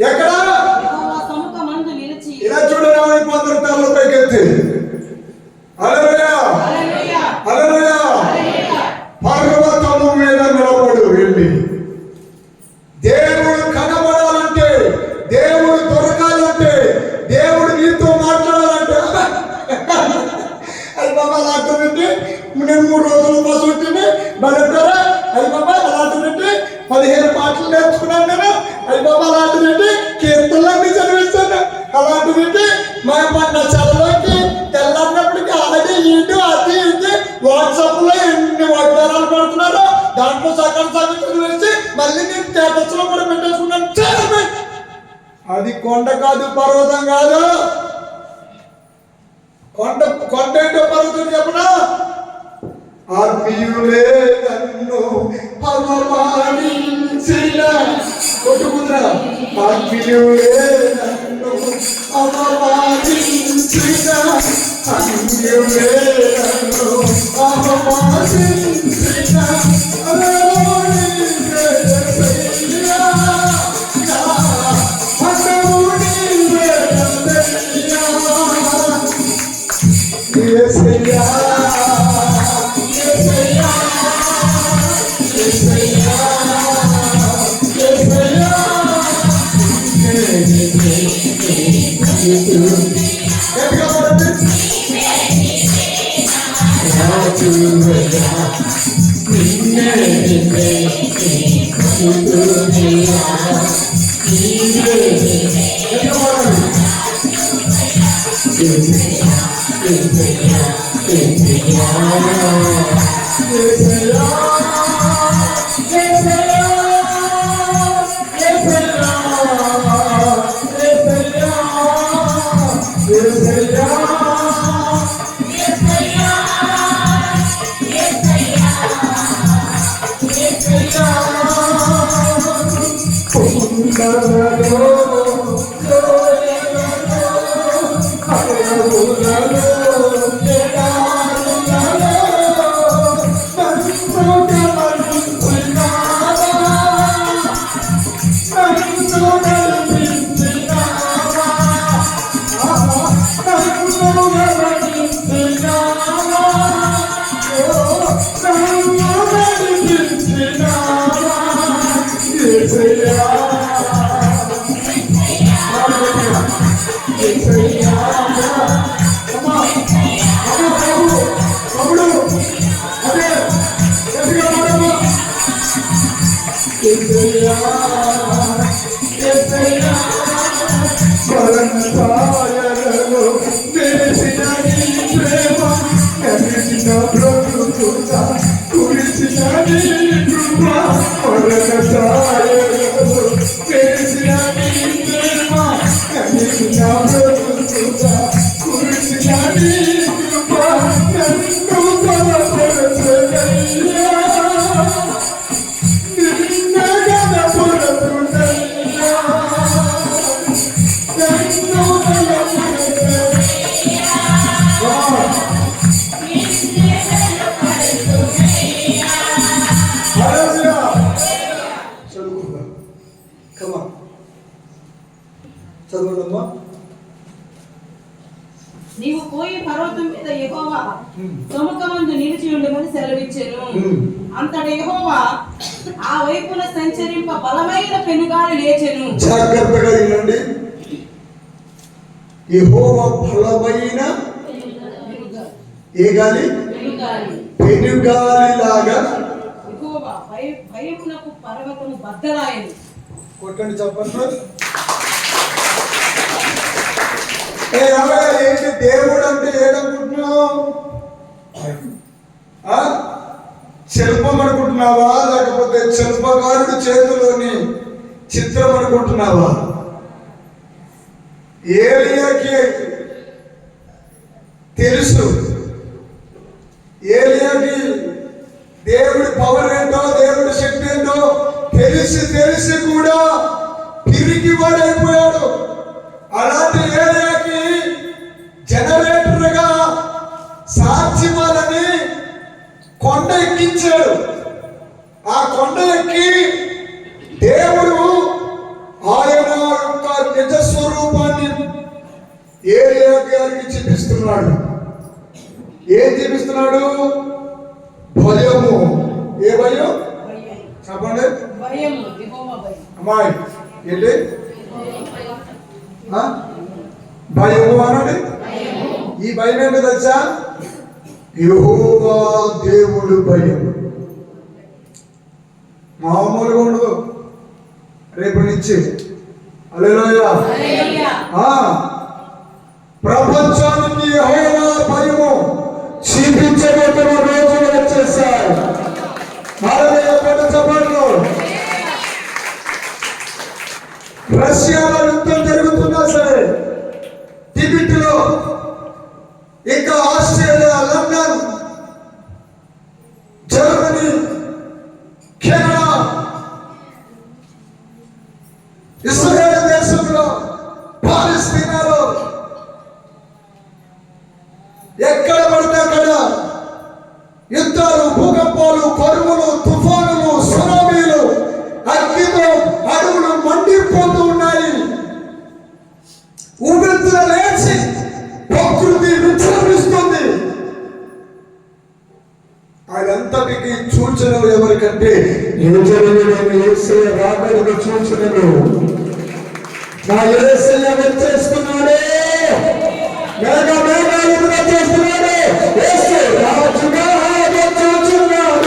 ఎక్కడ ఇలా చూడడానికి కొందరు పైకెత్తి హల్లెలూయా, హల్లెలూయా. పర్వతము మీద నిలబడు. వెళ్ళి దేవుడు కనబడాలంటే, దేవుడు దొరకాలంటే, దేవుడు నీతో మాట్లాడాలంటే అది బాబా అర్థం ఏంటి? నేను 3 రోజులు సంవత్సరాల కోసం ఉంటుంది బలంటారా అయ్యి బాబా అలాంటి పెట్టి 15 పాటలు నేర్చుకున్నాను నేను అయ్యి బాబా అలాంటి పెట్టి కీర్తనలన్నీ చదివిస్తాను అలాంటి పెట్టి మా నా చదవలోకి తెల్లన్నప్పటికీ అది ఇది అది ఇది వాట్సాప్ లో ఎన్ని వాగ్దానాలు పెడుతున్నారో దాంట్లో సగం చదివేసి మళ్ళీ నేను స్టేటస్ లో కూడా పెట్టేసుకున్నాను అది కొండ కాదు పర్వతం కాదు కొండ ఏంటో పర్వతం చెప్పనా ఆత్మీయులే నన్ను అవమానించిన కొట్టుకుందా ఆత్మీయులే నన్ను అవమానించిన ఆత్మీయులే నన్ను అవమానించిన నీవు పోయి పర్వతం మీద యెహోవా సముఖమందు నిలిచి ఉండమని సెలవిచ్చెను. అంతట యెహోవా ఆ వైపున సంచరింప బలమైన పెనుగాలి లేచెను. జాగ్రత్తగా వినండి. యెహోవా బలమైన ఏ గాలి? పెనుగాలి లాగా యెహోవా భయమునకు పర్వతము బద్దలాయెను. కొట్టండి చెప్పండి. ఏంటి దేవుడు అంటే ఏడనుకుంటున్నావు? శిల్పం అనుకుంటున్నావా లేకపోతే శిల్పకారుడి చేతిలోని చిత్రం అనుకుంటున్నావా? ఏలియాకి తెలుసు, ఏలియాకి దేవుడి పవర్ ఏంటో దేవుడి శక్తి ఏంటో తెలిసి కూడా పిరికి వాడైపోయాడు. అలాంటి ఏరియాకి జనరేటర్ గా సాక్షిమాలని కొండ ఎక్కించాడు. ఆ కొండ ఎక్కి దేవుడు ఆయన యొక్క నిజ స్వరూపాన్ని ఏలియా గారికి చూపిస్తున్నాడు. ఏం చూపిస్తున్నాడు? భయము. ఏ భయం చెప్పండి? అమ్మాయి ఏంటి భయము అనండి. ఈ భయం ఏంటో తెలుసా? యెహోవా దేవుడు భయం మామూలుగా ఉండదు. రేపటి నుంచి హల్లెలూయా. ప్రపంచానికి యెహోవా భయము చూపించబోతున్న రోజులు వచ్చేసాయి. హల్లెలూయా. చెప్పండి. రష్యాలో యుద్ధం జరుగుతున్నా సరే, టిబెట్ లో, ఇంకా Australia, London, Germany, Canada, Israel దేశంలో, పాలస్తీనాలో ఎక్కడ పడితే అక్కడ యుద్ధాలు, భూకంపాలు, కరువులు, తుఫానులు, సునామీలు, అగ్నితో అడవులు మండిపోతూ ఉన్నాయి. ఉవ్వెత్తున లేచి ప్రకృతి విజృంభిస్తుంది. అదంతటికి సూచనలు ఎవరికంటే యేసయ్య రాకడకు సూచనలు. నా యేసయ్య వచ్చేస్తున్నాడే, మేఘాలు వచ్చేస్తున్నాడే, యేసు రాజుగా వచ్చేస్తున్నాడు.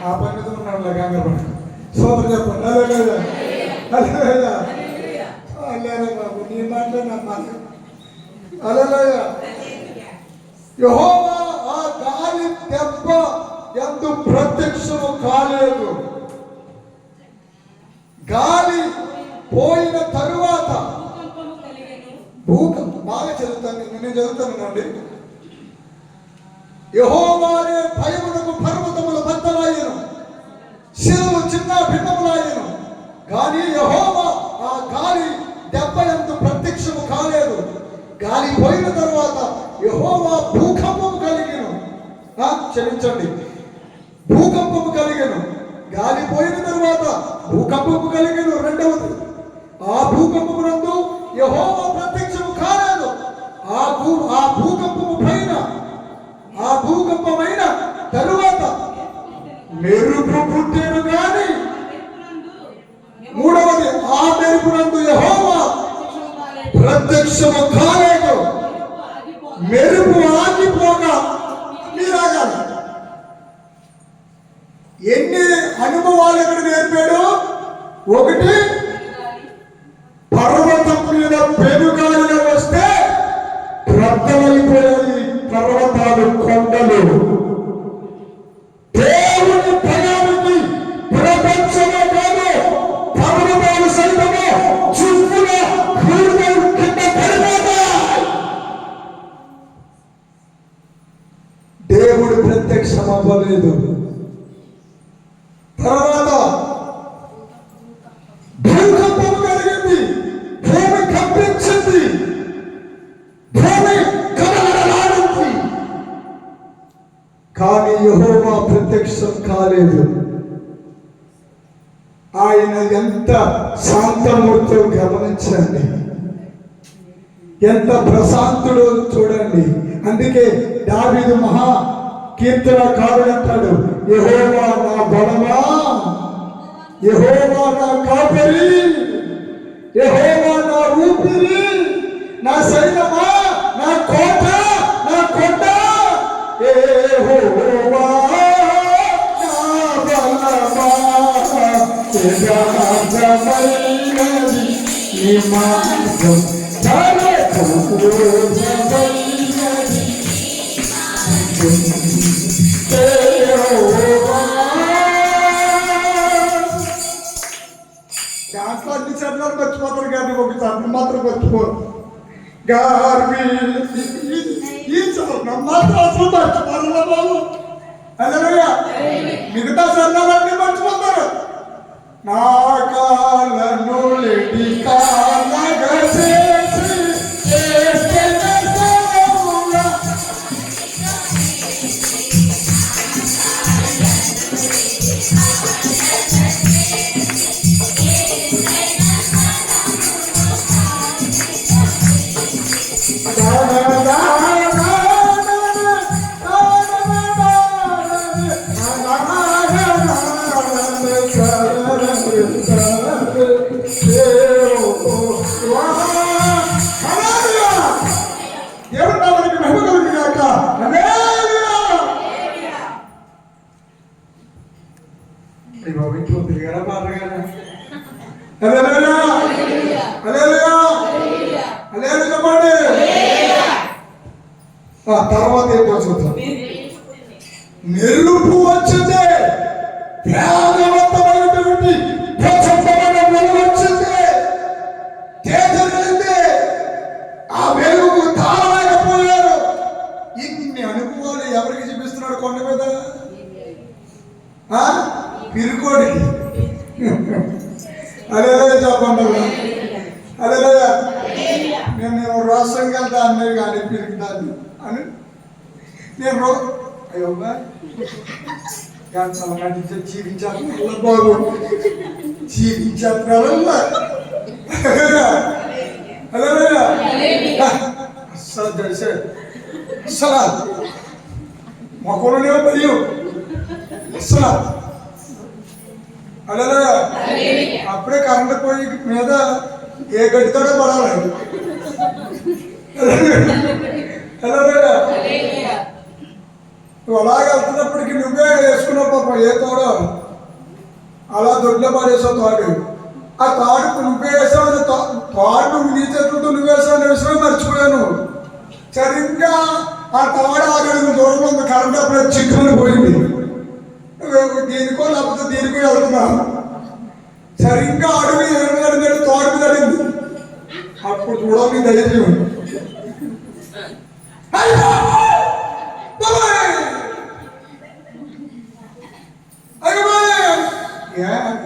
ఆ పనితో ఉన్నాడు కంగారు సోదరు చెప్పండి. అల్లే బాబు, నీ మాట నా మాట. హల్లెలూయా. యెహోవా ఆ గాలి దెబ్బ ఎందు ప్రత్యక్షము కాలేదు. గాలి పోయిన తరువాత భూకంపం. బాగా చదువుతాను, నేను చదువుతానండి. యెహోవానే భయమునకు పర్వతములు బద్దలాయెను, శిలలు చిన్న భిన్నములాయెను. కానీ యెహోవా ఆ గాలి దెబ్బ యందు ప్రత్యక్షము కాలేదు. గాలి పోయిన తర్వాత యెహోవా భూకంపము కలిగెను. క్షమించండి, భూకంపము కలిగెను. గాలి పోయిన తర్వాత భూకంపము కలిగెను. రెండవది, ఆ భూకంపమునందు యెహోవా ప్రత్యక్షము కాలేదు. ఆ భూకంపము పైన, ఆ భూకంపమైన తరువాత మెరుపు పుట్టెను గాని. మూడవది, ఆ మెరుపునందు యెహోవా ప్రత్యక్షము కాలేదు. మెరుపు ఆగిపోగా మీరాగాలి. ఎన్ని అనుభవాలు ఎక్కడ నేర్పాడు? ఒకటి, పర్వతం మీద పెనుగాలిలో వస్తే రద్దలైపోయాయి పర్వతాలు, కొండలు. దేవుని భయానికి ప్రపంచమే కాదు, పర్వతాలు సైతము చుట్టూన భూమిపై కింద పడిపోతాయి. దేవుడు ప్రత్యక్షం అవ్వలేదు. తర్వాత భూకంపం కలిగింది, భూమి కంపించింది, భూమి కదలలాడింది. కానీ యెహోవా ప్రత్యక్షం కాలేదు. ఆయన ఎంత శాంతమూర్తో గమనించండి, ఎంత ప్రశాంతుడో చూడండి. అందుకే దావీదు మహా కీర్తనకారుడు అంటాడు, యెహోవా నా బలమా, యెహోవా నా కాపరి, యెహోవా నా ఊపిరి, నా సైన్యమా, నా కోట, నా కొండ, యెహోవా నా బలమా, యథార్థమైనది నీ మార్గం, దాంట్లో అన్ని చర్యలు మర్చిపోతారు కానీ ఒక చర్య మాత్రం మర్చిపోరు. గార్వి ఈ చర్య మాత్రం అసలు మర్చిపోరు బాబు. హల్లెలూయా. మిగతా సన్నాలన్నీ మర్చిపోతారు. నా కాళ్ళను లేడి కాళ్ళగసేసి చేసిన సర్వముగా. దేవుడు నామమునకు మహిమ కలుగును గాక. హల్లెలూయా. ఈ బాబు ఇంట్లో తిరిగారా పాడగానే? హల్లెలూయా. హల్లెలూయా. హల్లెలూయా చెప్పండి. తర్వాత ఏంటో చూద్దాం. మెరుపు వచ్చింది, ప్రాణవంతమైనటువంటి ప్రచండమైన వెలుగు వచ్చింది, తేజరిల్లింది. ఆ వెలుగు తాళలేకపోయారు. ఇన్ని అనుభవాలు ఎవరికి చూపిస్తున్నాడు కొండ మీద? పిరుకోడికి. అదే చెప్పండి. అదే నేను రాష్ట్రంగా వెళ్తా అన్నది కానీ పిరుకుతాను అని నేను అయ్యో జీవించాను బాబు, జీవించారు. అస్సలు తెలిసే అస్సలు మొక్కలోనే మరియు అస్సలు అలా అప్పుడే కరెంట్ పోయి మీద ఏ గడ్డితోనే పడాలి. నువ్వు అలాగే వెళ్తున్నప్పటికీ నువ్వే వేసుకున్నావు పాప ఏ తోడో అలా దొడ్లో పడేసావు తాడు. ఆ తాడు నువ్వే వేసావు, తాడు నువ్వు నీ చేతులతో నువ్వు వేసావు విషయం మర్చిపోయాను. సరిగ్గా ఆ తాడు ఆగడుగు దూరంలో ఉంది, కరెంట్ అప్పుడే చిక్కుని పోయింది. దీనికో లేకపోతే దీనికో వెళ్తున్నావు. సరిగ్గా అడుగు 8 అడుగులు తాడు మీద అడింది. అప్పుడు చూడాలి ధైర్యం.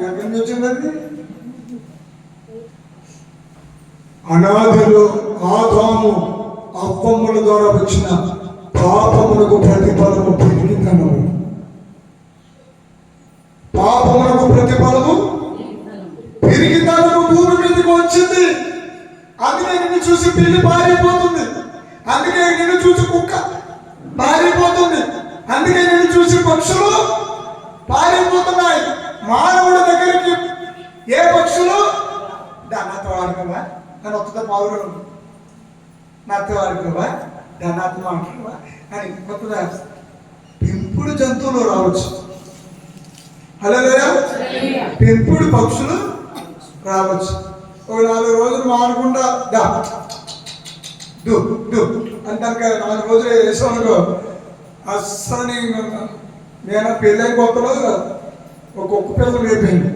ఎక్కడి నుంచి వచ్చిందండి? అనాథలు ఆదాము అవ్వమ్మల ద్వారా వచ్చిన పాపములకు ప్రతిఫలము పిరికితనము. పాపములకు ప్రతిఫలము పిరికితనము భూమి మీదకి వచ్చింది. అందుకే నిన్ను చూసి పిల్లి పారిపోతుంది, అందుకే నిన్ను చూసి కుక్క పారిపోతుంది, అందుకే నిన్ను చూసి పక్షులు పారిపోతున్నాయి. మానవుడి దగ్గరికి ఏ పక్షులు నాతో ఆడుకోవా, నన్ను ఒక్కతో పావురు నాతో ఆడుకోవా, నాతో మాట్లాడవా అని కొత్తగా పెంపుడు జంతువులు రావచ్చు. హల్లెలూయా. పెంపుడు పక్షులు రావచ్చు. ఒక 4 రోజులు మానకుండా అంటే 4 రోజులు వేసామనుకో అస్సలు నేను పెళ్ళైన కొత్తలో ఒక కుక్క పిల్ల మేపింది.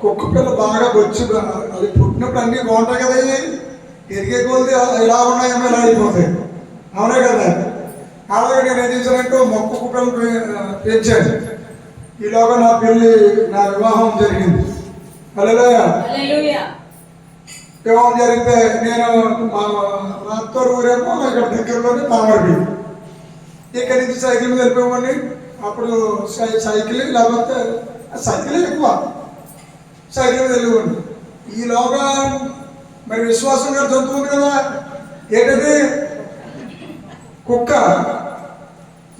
కుక్క పిల్ల బాగా బొచ్చు, అది పుట్టినప్పుడు అన్నీ బాగుంటాయి కదా, ఎదిగే కొద్ది ఇలా ఉన్నాయేమో ఇలా అయిపోతాయి. అవునే కదా. అలాగే నేను ఏం చేశానంటే మొక్క కుక్క పిల్లలు పెంచాను. ఈలోగా నా వివాహం జరిగింది. హల్లెలూయా. వివాహం జరిగితే నేను మా అత్తూరు ఊరేమో ఇక్కడ దగ్గరలోనే తామరపి, ఇక్కడి నుంచి సైకిల్ మీద వెళ్ళిపోయామండి. అప్పుడు సైకిల్ లేకపోతే సైకిల్ ఎక్కువ, సైకిల్ మీద వెళ్ళిపోండి. ఈలోగా మరి విశ్వాసం గారు జంతువు కదా, ఏంటది కుక్క.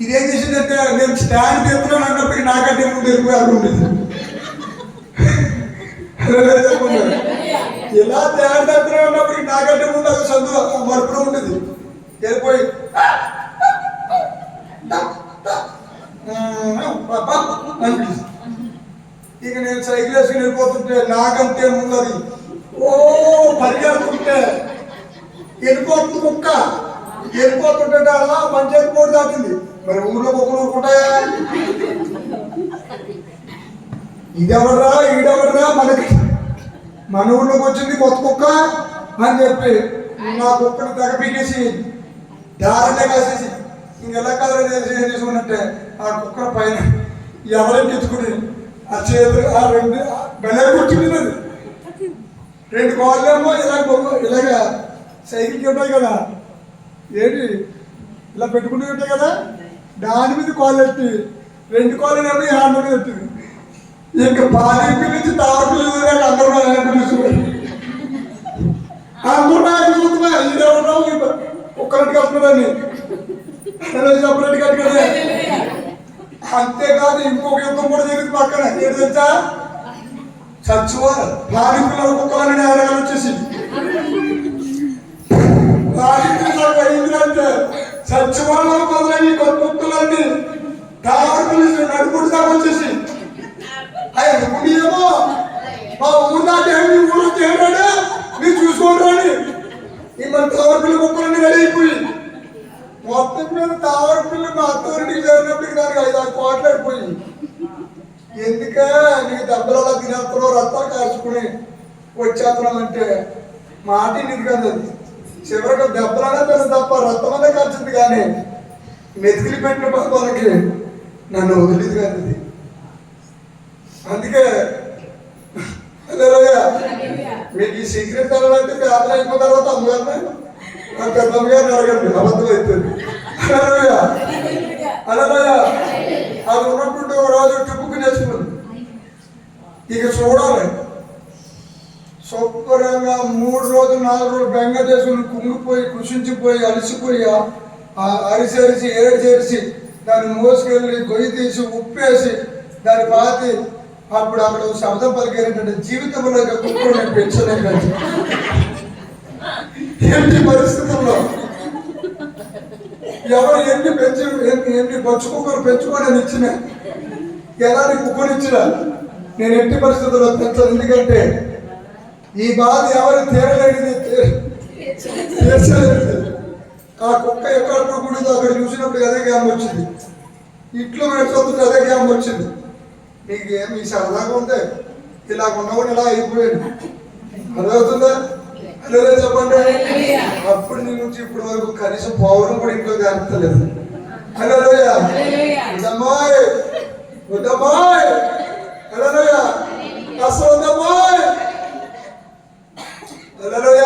ఇదేం చేసిందంటే నేను స్టాండ్ తెస్తున్నాను అన్నప్పటికీ నాకంటే ముందు వెళ్ళిపోయి అనుకుంటుంది. ఇలా స్టాండ్ తెస్తున్నాను అన్నప్పటికీ నాకంటే ముందు అది చదువు మరుపులో ఉంటుంది. వెళ్ళిపోయి ఇక నేను సైకిల్ వేసుకుని వెళ్ళిపోతుంటే నాకంటే ముందు అది పరిగెడుతుంటే వెళ్ళిపోతుంది కుక్క. వెళ్ళిపోతుంటే అలా పంచాయతీ బోర్డు దాటింది. మరి ఊళ్ళో కుక్కలు ఊరుకుంటాయా? ఇదెవడరా ఈడెవడరా మనకి మన ఊళ్ళోకి వచ్చింది కొత్త కుక్క అని చెప్పి నా కుక్కను తెగ పీకేసి దారంటే కాసేసి ఇంకెలా కదరా ఏం చేసుకున్నట్టే ఆ కుక్కల పైన ఎవరైనా ఎత్తుకుని ఆ చేతులు ఆ రెండు బెల్ల కూర్చుంటున్నది. రెండు కాళ్ళేమో ఇలాగా సైకిల్కి ఉంటాయి కదా, ఏంటి ఇలా పెట్టుకుని ఉంటాయి కదా, దాని మీద కాళ్ళు ఎత్తి రెండు కాళ్ళు ఏమో హ్యాండ్ మీద ఎత్తింది. ఇంకా పాలింపు నుంచి తారకులు అందరూ చూసుకున్నారు. అందరూ నాకు చూస్తున్నా ఇదేమన్నా ఒక్కరికి వస్తుందని సపరేట్ కట్టుకునే. అంతేకాదు ఇంకొక యుద్ధం కూడా జరిగింది పక్కన. ఏంటి తెలుసా? చచ్చిపోవాలి పాలింపుల కుక్కలని ఆయన వచ్చేసి అయిందంటే చచ్చిపోవడం మొదలై కుక్కలన్నీ తారకులు నడుపుడు దాకా వచ్చేసి ఏమో మా ఊరు దాటే మీ ఊరు చేయడాడు మీరు చూసుకోండి అని ఈ మన తావరపిల్లి కుక్కలన్నీ రెడీ అయిపోయి మొత్తం మీద తావరపిల్లి మా అత్తూరికి చేరినప్పటికి దానికి 5-6 కోట్లు అయిపోయి. ఎందుకే నీకు దెబ్బలలో తినేస్తున్నావు రక్తాలు కాల్చుకుని వచ్చేస్తున్నాం అంటే మాట నీది కాదు. అది చివరికి దెబ్బలనే తిన తప్ప రక్తం అనే కాల్చింది కానీ మెతికిలి పెట్టిన పాపాలకి నన్ను వదిలేదు కాదు. అది అందుకే మీకు ఈ సీక్రెట్ అవ్వాలంటే పేదలు అయిపోయిన తర్వాత అమ్మగారిని పెద్దమ్మగారిని అడగండి, అబద్ధం అవుతుంది. అలా అది ఉన్నప్పుడు రోజు టిప్పుకు నేర్చుకుంది. ఇక చూడాలి శుభ్రంగా 3 రోజులు 4 రోజులు బెంగ చేసుకుని కుంగిపోయి కుషించిపోయి అలసిపోయి అరిసి ఏడ్చేసి దాన్ని మోసుకెళ్ళి గొయ్యి తీసి ఉప్పేసి దాన్ని పాతి అప్పుడు అక్కడ శబ్దం పలికేటంటే జీవితంలో కుక్కలు నేను పెంచలేదు. ఏంటి పరిస్థితుల్లో ఎవరు ఎన్ని బొచ్చు కుక్కలు పెంచుకోవడానికి ఇచ్చిన ఎలాంటి కుక్కలు ఇచ్చిన నేను ఎట్టి పరిస్థితుల్లో పెంచను. ఎందుకంటే ఈ బాధ ఎవరు తీరలేనిది తీర్చలేదు. ఆ కుక్క ఎక్కడ పడుకుంటుందో అక్కడ చూసినప్పుడు అదే గ్యామ్ వచ్చింది, ఇంట్లో నడుచుకుంటే అదే గ్యామ్ వచ్చింది. మీకు ఏమి సరదాగా ఉంటే ఇలా ఉన్నవాడు ఇలా అయిపోయాడు. అర్థమవుతుందా? అదే చెప్పండి. అప్పుడు నీ నుంచి ఇప్పటి వరకు కనీసం పౌరం కూడా ఇంట్లో జాగ్రత్తలేదు. హల్లెలూయ వద్దమ్మాయ్ వద్దమ్మాయ్ హల్లెలూయ అసలు వద్దమ్మాయ్ హల్లెలూయ.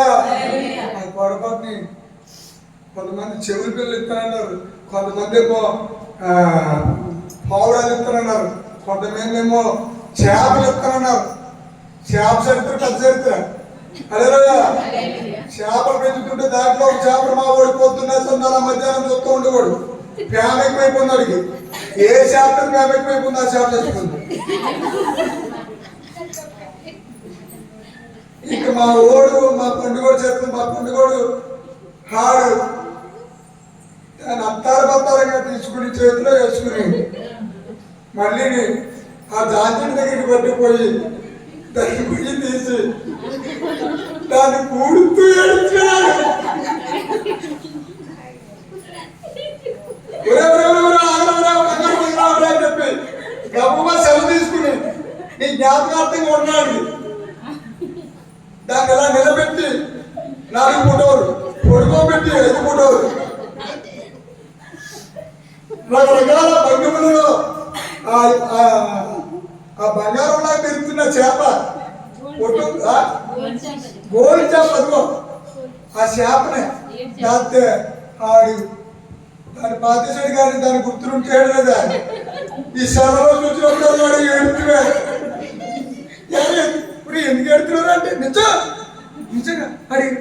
ఆ పొరపాటుని కొంతమంది చెవులు పిల్లలు ఇస్తానన్నారు, కొంతమంది ఏమో పావురాలు ఇస్తానన్నారు, కొంతమంది ఏమో చేపలు ఇస్తానన్నారు. చేప చరిత్ర పెద్ద చరిత్ర. హల్లెలూయ. చేపలు పెంచుతుంటే దాంట్లో ఒక చేపలు మా ఓడిపోతున్నా సొంతాల మధ్యాహ్నం చూస్తూ ఉండేవాడు. ప్రేమ ఎక్కువైపోయింది వాడికి. ఏ చేప ప్రేమ ఎక్కువైపోయింది ఆ చేప చచ్చిపోయింది. ఇక మా పండుగోడు చేస్తుంది. మా పండుగోడు హాడు దాన్ని అత్తారంగా తీసుకుని చేతిలో వేసుకుని మళ్ళీ ఆ జాంజీ దగ్గరికి పట్టుకుపోయి దాన్ని గుడి తీసి దాన్ని పూడుతూ ఏడ్చాడు. అని చెప్పి గబుగా సెలవు తీసుకుని నీ జ్ఞాపకార్థంగా ఉన్నాడు. దాన్ని ఎలా నిలబెట్టి 4 ఫోటోలు పడుకోబెట్టి 5 ఫోటోలు రకరకాల భంగిములలో ఆ బంగారంలా పెరుగుతున్న చేప గోల్డ్ చేప అదిగో ఆ చేపనే దాంతే ఆడు దాన్ని పాతేశాడు కానీ దాన్ని గుర్తుంటాడు కదా. ఈ సెలవులో చూసినప్పుడు వాడు ఏడుతున్నాడు. ఇప్పుడు ఎందుకు ఏడుతున్నాడు అంటే నిజంగా అడిగి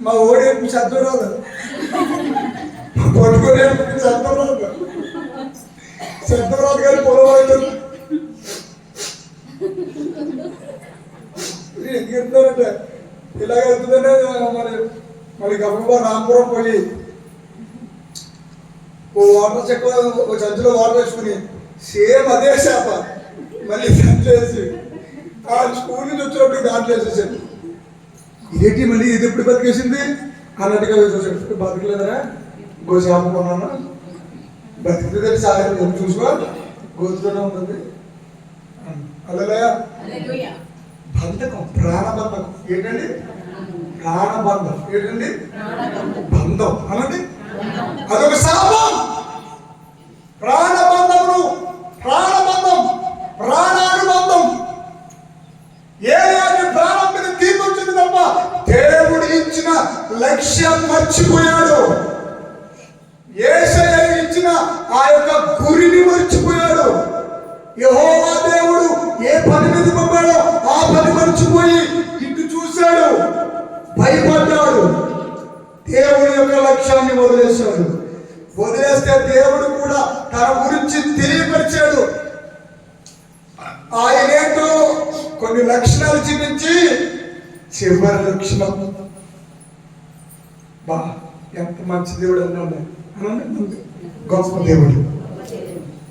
మా ఓడి శబ్దం రాదు, పట్టుకునే శబ్దం రాదు, శబ్దం రాదు కానీ పొలం ఎందుకు వెళ్తున్నారంటే ఇలాగ వెళ్తుందనే మళ్ళీ గబగబా రాంపురం పోయి ఓ వాటర్ చెక్క ఓ సంచిలో వాటర్ వేసుకుని సేమ్ అదే చేప మళ్ళీ దాంట్లో వేసి ఆ స్కూల్ నుంచి వచ్చినప్పుడు దాంట్లో వేసేసాడు. ఇదేంటి మళ్ళీ ఇది ఎప్పుడు బతికేసింది అన్నట్టుగా చూసాడు. బతికలేదరా గో చేప కొన్నాను బతికితే సాగర్ చూసుకో గోతుతూనే ఉంటుంది. హల్లెలూయా. బంధకం ప్రాణబంధకం ఏంటండి? ప్రాణబంధం. ఏంటండి? బంధం అనండి. అదొక శాపం. ప్రాణబంధమును, ప్రాణబంధం, ప్రాణానుబంధం. ఏలియాకి ప్రాణం మీద తీర్చొచ్చింది తప్ప దేవుడు ఇచ్చిన లక్ష్యం మర్చిపోయాడు. యేసయ్య ఇచ్చిన ఆ యొక్క గురిని మర్చిపోయాడు. యెహోవా దేవుడు ఏ పని మీద పంపాడో ఆ పని మర్చిపోయి ఇటు చూశాడు, భయపడ్డాడు, దేవుడి యొక్క లక్ష్యాన్ని వదిలేశాడు. వదిలేస్తే దేవుడు కూడా తన గురించి తెలియపరిచాడు. ఆయనేంటో కొన్ని లక్షణాలు చూపించి చివరి లక్షణం, బా ఎంత మంచి దేవుడు అన్నాడు. గొప్ప దేవుడు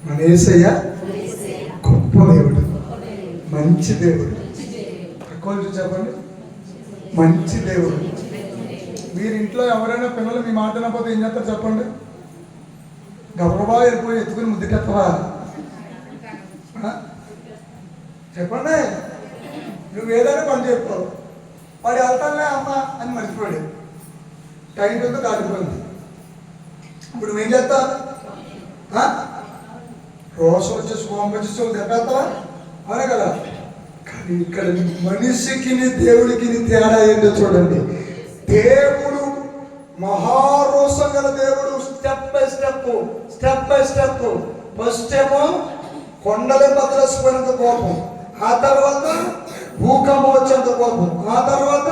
మన యేసయ్య, గొప్ప దేవుడు, మంచి దేవుడు. కొంచెం చెప్పండి, మంచి దేవుడు. మీరు ఇంట్లో ఎవరైనా పిల్లలు మీ మాట వినకపోతే ఏం చేస్తారు చెప్పండి? గౌరవా వెళ్ళిపోయి ఎత్తుకుని ముద్దుకెత్తవా? చెప్పండి. నువ్వు ఏదైనా పని చెప్తావు, వాడు వెళ్తానులే అమ్మ అని మర్చిపోయాడు, టైం ఎంతో దాటిపోయింది. ఇప్పుడు నువ్వేం చేస్తావు? రోషం వచ్చేసి కోపం వచ్చేసి దెబ్బేస్తావా? అవునే కదా. కానీ ఇక్కడ మనిషికి దేవుడికి తేడా ఏంటో చూడండి. దేవుడు మహారోషం గల దేవుడు. Step by step. ఫస్ట్ ఏమో కొండలు బదలసిపోయినంత కోపం, ఆ తర్వాత భూకంపం వచ్చేంత కోపం, ఆ తర్వాత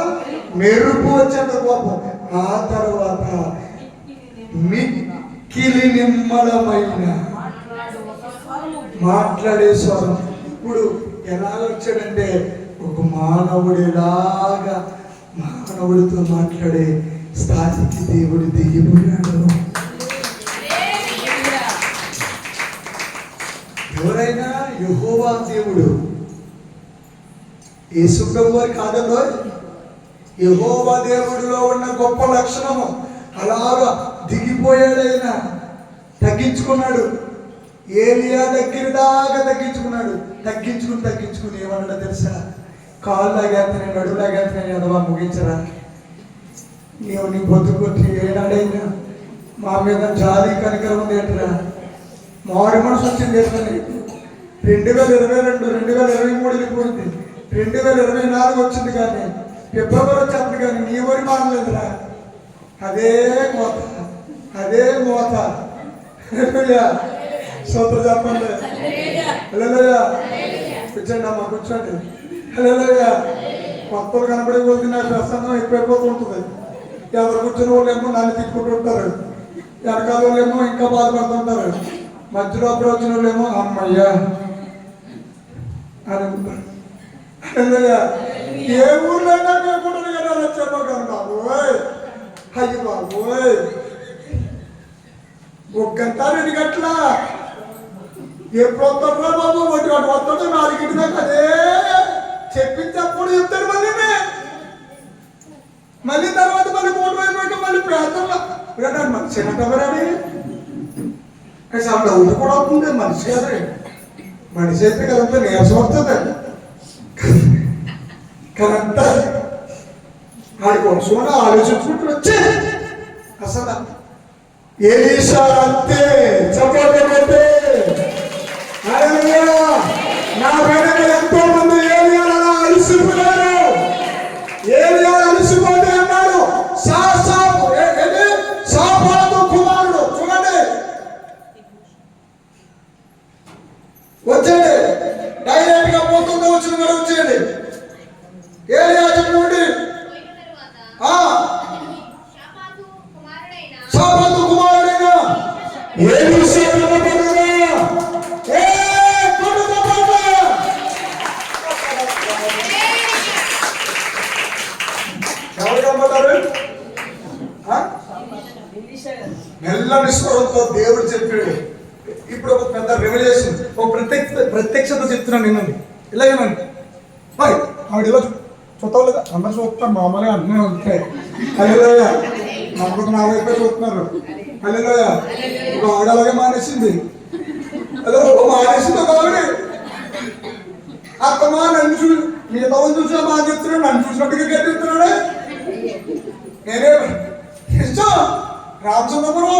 మెరుపు వచ్చేంత కోపం, ఆ తర్వాత మిక్కిలి నిమ్మలమైన మాట్లాడే స్వరం. ఇప్పుడు ఎలా వచ్చాడంటే ఒక మానవుడిలాగా మానవుడితో మాట్లాడే స్థాయికి దేవుడు దిగిపోయాడు. ఎవరైనా యెహోవా దేవుడు, యేసు ప్రభు వారి కాదంలో యెహోవా దేవుడిలో ఉన్న గొప్ప లక్షణము అలాగా దిగిపోయాడైనా, తగ్గించుకున్నాడు. ఏలియా దగ్గర దాకా తగ్గించుకున్నాడు. తగ్గించుకుని ఏమన్నాడో తెలుసా? కాళ్ళు లాగేస్తున్నాయి, నడుము లాగేస్తున్నాయి, అదవా ముగించరా? నీవు నీ బతుకొట్టి ఏనాడైనా మా మీద జాలి కనికరం ఉంది ఏంటరా? మారు మనసు వచ్చింది ఏంటరా నీకు? 2022 2023 వెళ్ళిపోయింది, 2024 వచ్చింది, కానీ ఫిబ్రవరి వచ్చేది, కానీ నీ ఊరి మానలేదురా. అదే మోత. సూత్రం చెప్పండి. హల్లెలూయా. కూర్చోండి అమ్మా, కూర్చోండి. హల్లెలూయా. కొత్తలు కనబడే కొద్ది నాకు ప్రసన్నం ఎక్కువైపోతుంటుంది. ఎవరు కూర్చున్న వాళ్ళు ఏమో నన్ను తిట్టుకుంటూ ఉంటారు, వెనకాల వాళ్ళు ఏమో ఇంకా బాధపడుతుంటారు, మధ్యలో అప్పుడు వచ్చిన వాళ్ళు ఏమో అమ్మయ్యా అని ఉంటారు. ఏ ఊర్లో కాకుండా కదా చెప్పగలను బాబోయ్, అయ్యి బాబోయ్, 1 గంట 2 గంటల ఎప్పుడు వస్తారా బాబు? 1 గంట వస్తాడు, 4 దాకా అదే చెప్పించప్పుడు చెప్తాడు. మళ్ళీ తర్వాత మళ్ళీ 3 వైపు మళ్ళీ ప్రార్థనలో మనిషి ఏంటవరని చాలా డౌట్ కూడా అవుతుంది. మనిషి కాదు, మనిషి అయితే కదంతా నీరసం వస్తుంది కదంతా. ఆడి కోసం ఆలోచించుకుంటూ వచ్చే అసలు ఎలీషా అంతే చెప్పకపోతే నా వెనక ఎంతో మంది ఏలియాలు అలా అలసిపోయారు. ఏలియాలు అలసిపోతే అన్నాడు సాపాతు కుమారుడు, చూడండి వచ్చేయండి, డైరెక్ట్ గా పోతుందో వచ్చిన కూడా వచ్చేయండి. ఏలియా చెప్పండి, సాపాతు కుమారుడైన ఎలీషా మెల్లని స్వరంతో దేవుడు చెప్పాడు. ఇప్పుడు ఒక పెద్ద రెవల్యూషన్, ఒక ప్రత్యక్షత చెప్తున్నాను వినండి. ఇలాగేనండి ఆవిడ ఇలా చూస్తావు లేదా? అందరు చూస్తాను, మామూలుగా అన్నీ ఉంటాయి. హల్లెలూయా. నమ్మకం నా వైపే చూస్తున్నారు. హల్లెలూయా. ఒక ఆవిడ అలాగే మానేసింది. మానేసింది ఒక ఆవిడ. అత్తమా నన్ను మిగతా చూసినా బాగా చెప్తున్నాడు, నన్ను చూసినట్టుగా గట్టిస్తున్నాడే. నేనే ఇష్టం రామచంద్రపురం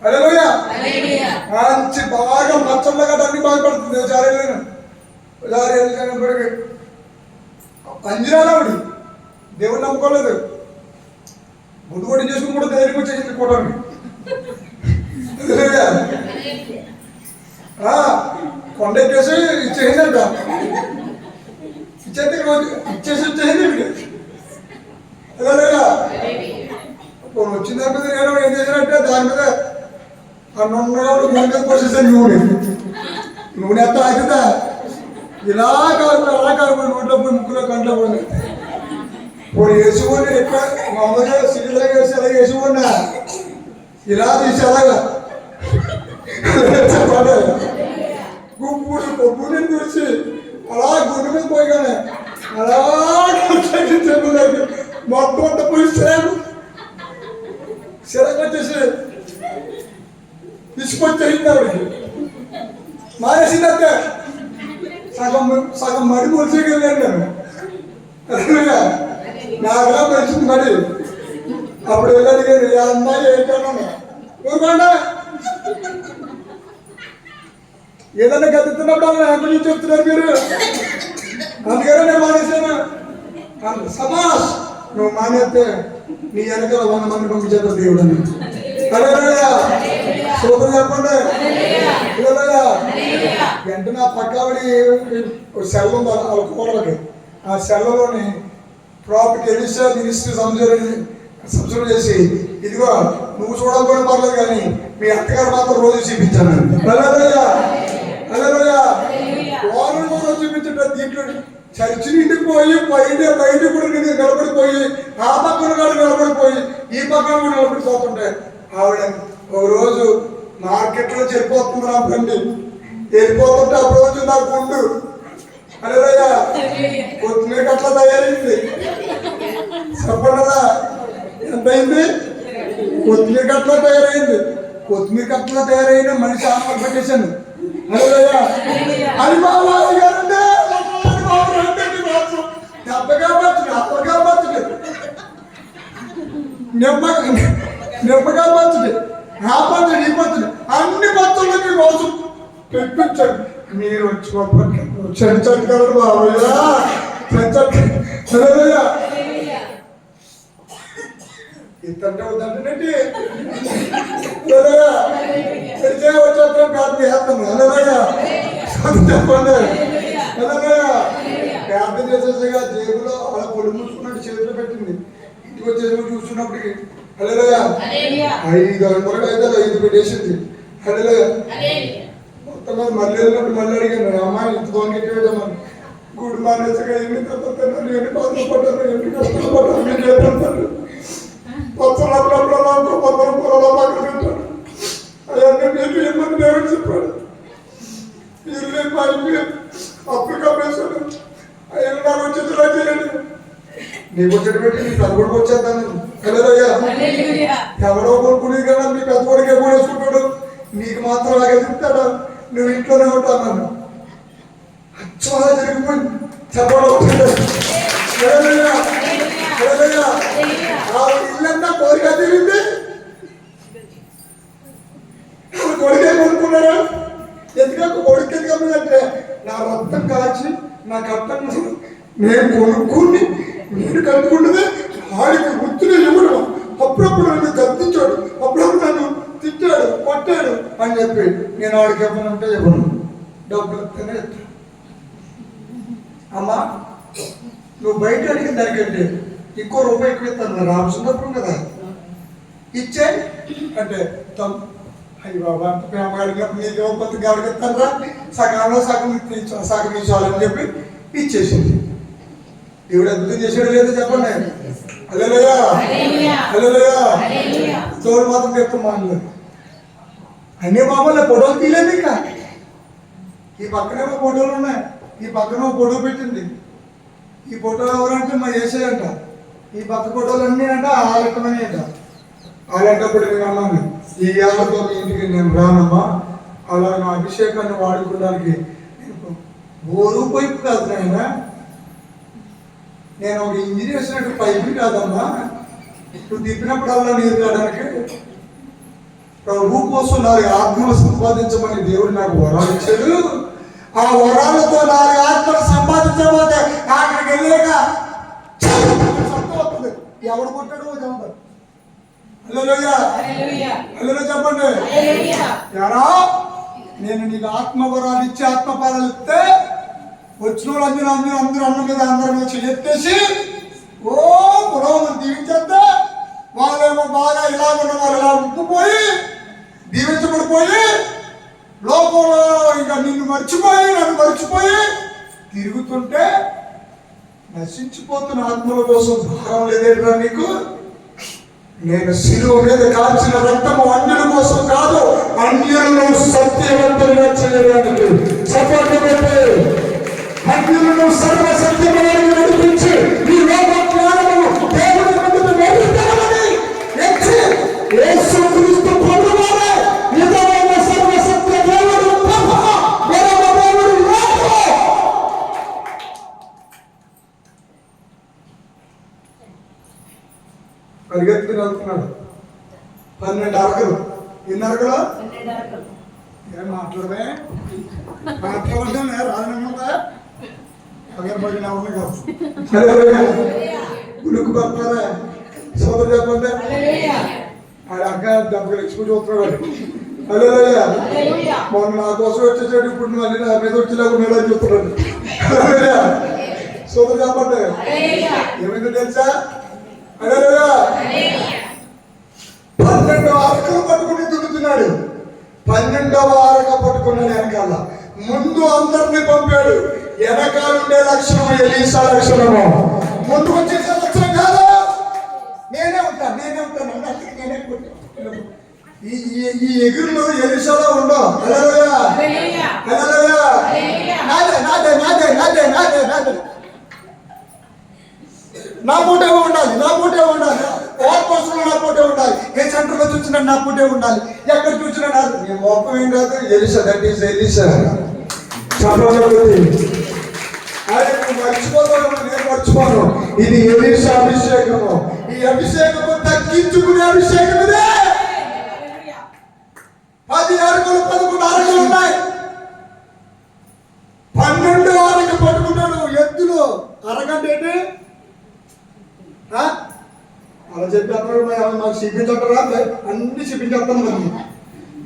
హల్లెలూయా. మంచి బాగా మచ్చల్లో గట్ట అన్ని బాగుపడుతుంది. ఒకసారి వెళ్ళినప్పటికీ అంజనాడు దేవుడు నమ్ముకోలేదు. గుడ్డు కొట్టి చేసుకుని కూడా ధైర్యం వచ్చేసింది కూడానికి. కొండ ఎక్కేసి ఇచ్చేసిందంట. ఇచ్చేసి వచ్చేసింది. వచ్చిన దాని మీద నేను ఏం చేశానంటే దాని మీద అన్నున్నగా నూనె మీద పోసేసాను. నూనె ఎంత ఆగుతా ఇలా కాదు నోట్లో పోయి ముక్కులో కంట్లో పోయి ఇప్పుడు వేసుకోండి. ఎక్కడ మామూలుగా సిలిండర్ వేసి అలా వేసుకోండి. ఇలా తీసి అలాగా గుబ్బుని చూసి అలా గుండె మీద పోయిగానే అలా మొత్తం అంతా పోయి సిరంగా వచ్చేసి తీసుకొచ్చేసింది ఆవిడకి. మానేసిందంటే సగం మడి మొలిసేకెళ్ళాను నేను. నాగా పెంచింది మడి. అప్పుడు వెళ్ళాను ఏ అమ్మాయి ఏంటన్నా ఊరుకోండి. ఏదన్నా గతున్నప్పుడు అలా ఎక్కడి నుంచి చెప్తున్నారు మీరు. అందుకనే నేను మానేశాను. సమాజ్ నువ్వు మానేస్తే నీ వెనకాల 100 మంది పంపించేద్దాం దేవుడు అని. సూత్రం చెప్పండి. వెంటనే ఆ పక్కబడి సెల్ ఉంది వాళ్ళ కోడలకి. ఆ సెల్లోని ప్రాఫిట్ ఎడిషా మినిస్ట్రీ సంస్థలు చేసి ఇదిగో నువ్వు చూడకపోయినా పర్లేదు కానీ మీ అత్తగారు మాత్రం రోజు చూపించాను. వారం రోజు చూపించట. దీంట్లో చర్చి ఇంటికి పోయి బయట కూడా నిలబడిపోయి ఆ పక్కన కూడా నిలబడిపోయి ఈ పక్కన కూడా నిలబడిపోతుంటే ఆవిడ ఒక రోజు మార్కెట్లో చెరిపోతుంది నా బండి. వెళ్ళిపోతుంటే అప్పుడు వచ్చి నా గుండు అదేదయ్యా కొత్తిమీర కట్ల తయారైంది. చెప్పండిదా ఎంతైంది? కొత్తిమీర కట్ల తయారైంది. కొత్తిమీర కట్ల తయారైన మనిషి ఆత్మ పెట్టేశాను. అదేదయ్యా అది బాబా గారంటే దెబ్బగా పచ్చడు అప్పగా పచ్చడు నిమ్మగా పచ్చడి ఆ పచ్చడి ఈ పచ్చడి అన్ని పచ్చళ్ళకి రోజు తెప్పించండి. మీరు వచ్చి చెడు బాబయ్యా ఇంతంటే వద్దంటేనండి వచ్చేస్తాను కాదు వేస్తాను. అలాగయ్యా చెప్పండి. ప్రార్థన చేసేసగా జేబులో అలా పొడి మూసుకున్నట్టు చేతిలో పెట్టింది. ఇంటికి వచ్చేసి చూస్తున్నప్పటికి హల్లెలూయా 500 అయితే 5 పెట్టేసింది. హల్లెలూయా మొత్తం మీద మళ్ళీ వెళ్ళినప్పుడు మళ్ళీ అడిగాను అమ్మాయి ఇంత దొంగెట్టేద్దామని. గుడి మానేసగా ఎన్ని తప్పుతాను ఎన్ని బాధలు పడ్డాను ఎన్ని కష్టాలు పడ్డాను మీరు చేస్తాను. పచ్చల పక్కన పొలంలో పక్కన పెట్టాడు. అవన్నీ మీరు ఏమని దేవుడు చెప్పాడు. ఇల్లు పైకి అప్పుడు కప్పేశాడు. అయ్యో నాకు వచ్చేదిలా చేయండి. నీకు వచ్చేది పెట్టి నీ పెద్ద కొడుకు వచ్చేద్దాను. హల్లెలూయా ఎవడో కొనుక్కునేది కదా మీ పెద్ద కొడుకు ఎప్పుడు వేసుకుంటాడు. నీకు మాత్రం అలాగే చెప్తాడా నువ్వు ఇంట్లోనే ఉంటావు అన్నాను. అచ్చలా జరిగిపోయింది. చెప్పడం ఇల్లంతా కోరిక తిరిగింది. కొడుకే కొనుక్కున్నారా? ఎందుకంటే కొడుకు ఎందుకంటే నా రక్తం కాచి నా కట్టం నేను కొనుక్కుని నేను కట్టుకుంటే వాడికి గుర్తులు ఇవ్వడం. అప్పుడప్పుడు నన్ను గద్దించాడు, అప్పుడప్పుడు నన్ను తిట్టాడు, కొట్టాడు అని చెప్పి నేను వాడికి ఇవ్వనంటే ఇవ్వను. డబ్బులు ఇస్తేనే ఇస్తాను. అమ్మా నువ్వు బయట అడిగిన దానికంటే ఇంకో రూపాయి ఎక్కువ ఇస్తాను. రామచంద్రపురం కదా ఇచ్చే అంటే అయ్యి బాబా అంత ప్రేమ అడిగినప్పుడు నీకు ఇవ్వకపోతే గడికి ఇస్తాను. సగంలో సగం ఇచ్చాలని చెప్పి ఇచ్చేసింది. ఈవిడ అద్భుతం చేసాడు లేదో చెప్పండి. హల్లెలూయా హల్లెలూయా. తోడు మాత్రం చెప్తాం మామూలు అన్ని మామూలు ఫోటోలు తీయలేదు. ఇంకా ఈ పక్కనేమో ఫోటోలు ఉన్నాయి, ఈ పక్కన ఫోటో పెట్టింది. ఈ ఫోటో ఎవరంటే మా యేసయ్య అంట. ఈ పక్క ఫోటోలు అన్నీ అంట ఆలెక్కమని అంట. అలాంటప్పుడు నేను అన్నాను ఈ ఏళ్ళతో మీ ఇంటికి నేను రానమ్మా. అలా నా అభిషేకాన్ని వాడుకోవడానికి ఓ రూపాయి కాదు నాయన నేను ఒక ఇంజనీర్ వేసినట్టు పైపు కాదమ్మా, నువ్వు తిప్పినప్పుడల్లా నీరు రావడానికి ప్రభు కోసం 4 ఆత్మలు సంపాదించమని దేవుడు నాకు వరాలు ఇచ్చాడు. ఆ వరాలతో 4 ఆత్మలు సంపాదించకపోతే అక్కడికి వెళ్ళాక వస్తుంది. ఎవడు కొట్టాడు చెప్తాడు. హల్లెలూయా చెప్పండి. ఎరా నేను నీకు ఆత్మవరాలు ఇచ్చి ఆత్మపారాలు ఇస్తే వచ్చిన వాళ్ళు అందరూ అన్న మీద అందరి మీద ఎత్తేసి ఓ పురోగమని దీవించేస్తే వాళ్ళేమో బాగా ఇలా ఉన్న వాళ్ళు ఇలా ఉప్పుపోయి దీవించబడిపోయి లోకంలో ఇంకా నిన్ను మర్చిపోయి నన్ను మర్చిపోయి తిరుగుతుంటే నశించిపోతున్న ఆత్మల కోసం భారం లేదేట్రా నీకు? నేను శిలువ మీద కాల్చిన రక్తము అన్యుల కోసం కాదు, అన్యులను సత్యవంతులుగా చేయడానికి. సపోర్ట్ పెట్టి అన్యులను సర్వ సత్యములను నడిపించి ఈ లోక జ్ఞానము దేవుని ముందు నడిపించాలని యేసుక్రీస్తు పొందువారే నిజమైన సర్వ సత్య దేవుడు తప్ప మరొక దేవుడు లేదు. పరిగెత్తుకుని వెళ్తున్నాడు. 12 అరకలు. ఎన్ని అరకలు? ఏం మాట్లాడమే మాట్లాడమే రాజనమ్మా పగబడిన అవును కాదు. గుడుకు పడతారా సోదరు చెప్పండి. ఆడ అక్క 70 లక్షలు చూస్తున్నాడు. హల్లెలూయా. మొన్న నా కోసం వచ్చేసాడు, ఇప్పుడు మళ్ళీ నా మీద వచ్చేలాగా మేడం చూస్తున్నాడు. హల్లెలూయా. సోదరు చెప్పండి. ఏమైందో తెలుసా? 12వ అరకలు పట్టుకుని దున్నుతున్నాడు. 12వ అరక పట్టుకున్నాడు. వెనకాల ముందు అందరినీ పంపాడు. వెనకాలండే లక్షణం ఎలీసా లక్షణము. ముందు వచ్చేసే లక్షణం కాదు. నేనే ఉంటాను ఈ ఎగురులు ఎలీసాలో ఉండవు. హల్లెలూయా. నాదే నా పూటే ఉండాలి. వార్ పోస్టులో నా పూటే ఉండాలి. ఏ సెంటర్లో చూసినా నా పూటే ఉండాలి. ఎక్కడ చూసినా నాది. నీ మొత్తం ఏం కాదు. ELISA, that is ELISA. మర్చిపోతాను, నేను మర్చిపోను. ఇది ఎలీసా అభిషేకము. ఈ అభిషేకము తగ్గించుకునే అభిషేకం ఇదే. 10 అరకలు 11 అరకలు ఉన్నాయి. 12 అరక పట్టుకుంటాడు. ఎద్దులు అరగంట ఏంటి అలా చెప్పేస్తారు. మాకు చూపించరా? అన్ని చూపించేస్తాను. మరి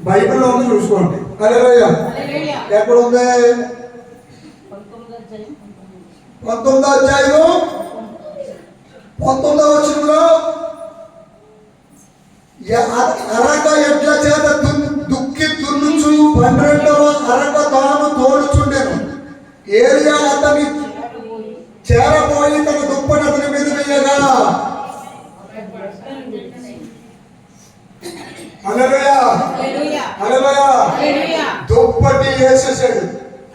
బైబిల్లో ఉంది, చూసుకోండి. హల్లెలూయా. ఎక్కడ ఉంది? 19వ అధ్యాయం 19వ వచనంలో అరక ఎడ్ల చేత దుక్కి దున్నుచు 12వ అరక తాను తోడుచుండెను. ఏలియా అతని చేరబోయి తన దుప్పటి అతని మీద వేయగా దుప్పటి వేసేసాడు.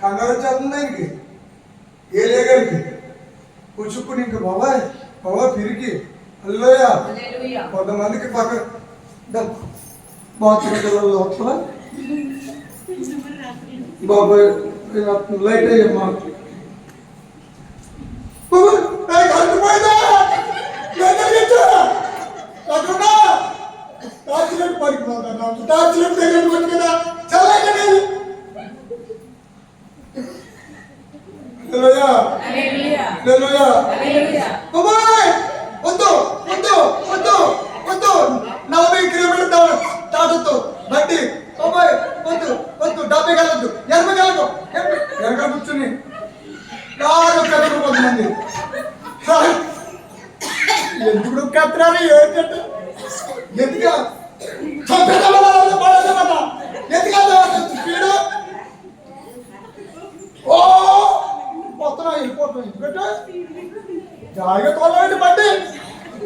కంగారు చేస్తుంది ఆయనకి. ఏలియా గారికి పుచ్చుకుని ఇంక బాబాయ్ తిరిగి హల్లెలూయా. కొంతమందికి పక్క బాత్రూమ్ లోపల బాబాయ్ లైట్ అయ్యమ్మా వద్దు 40 కిలోమీటర్లు దాటుతూ బండి వద్దు 70 కలదు 80 కలదు వెనక కూర్చుని కొంతమంది ఎందుకు కత్రారు ఏంటంటే ఎందుకు స్పీడు మొత్తం వెళ్ళిపోతుంది. ఎందుకంటే జాగ్రత్త తోలండి బండి.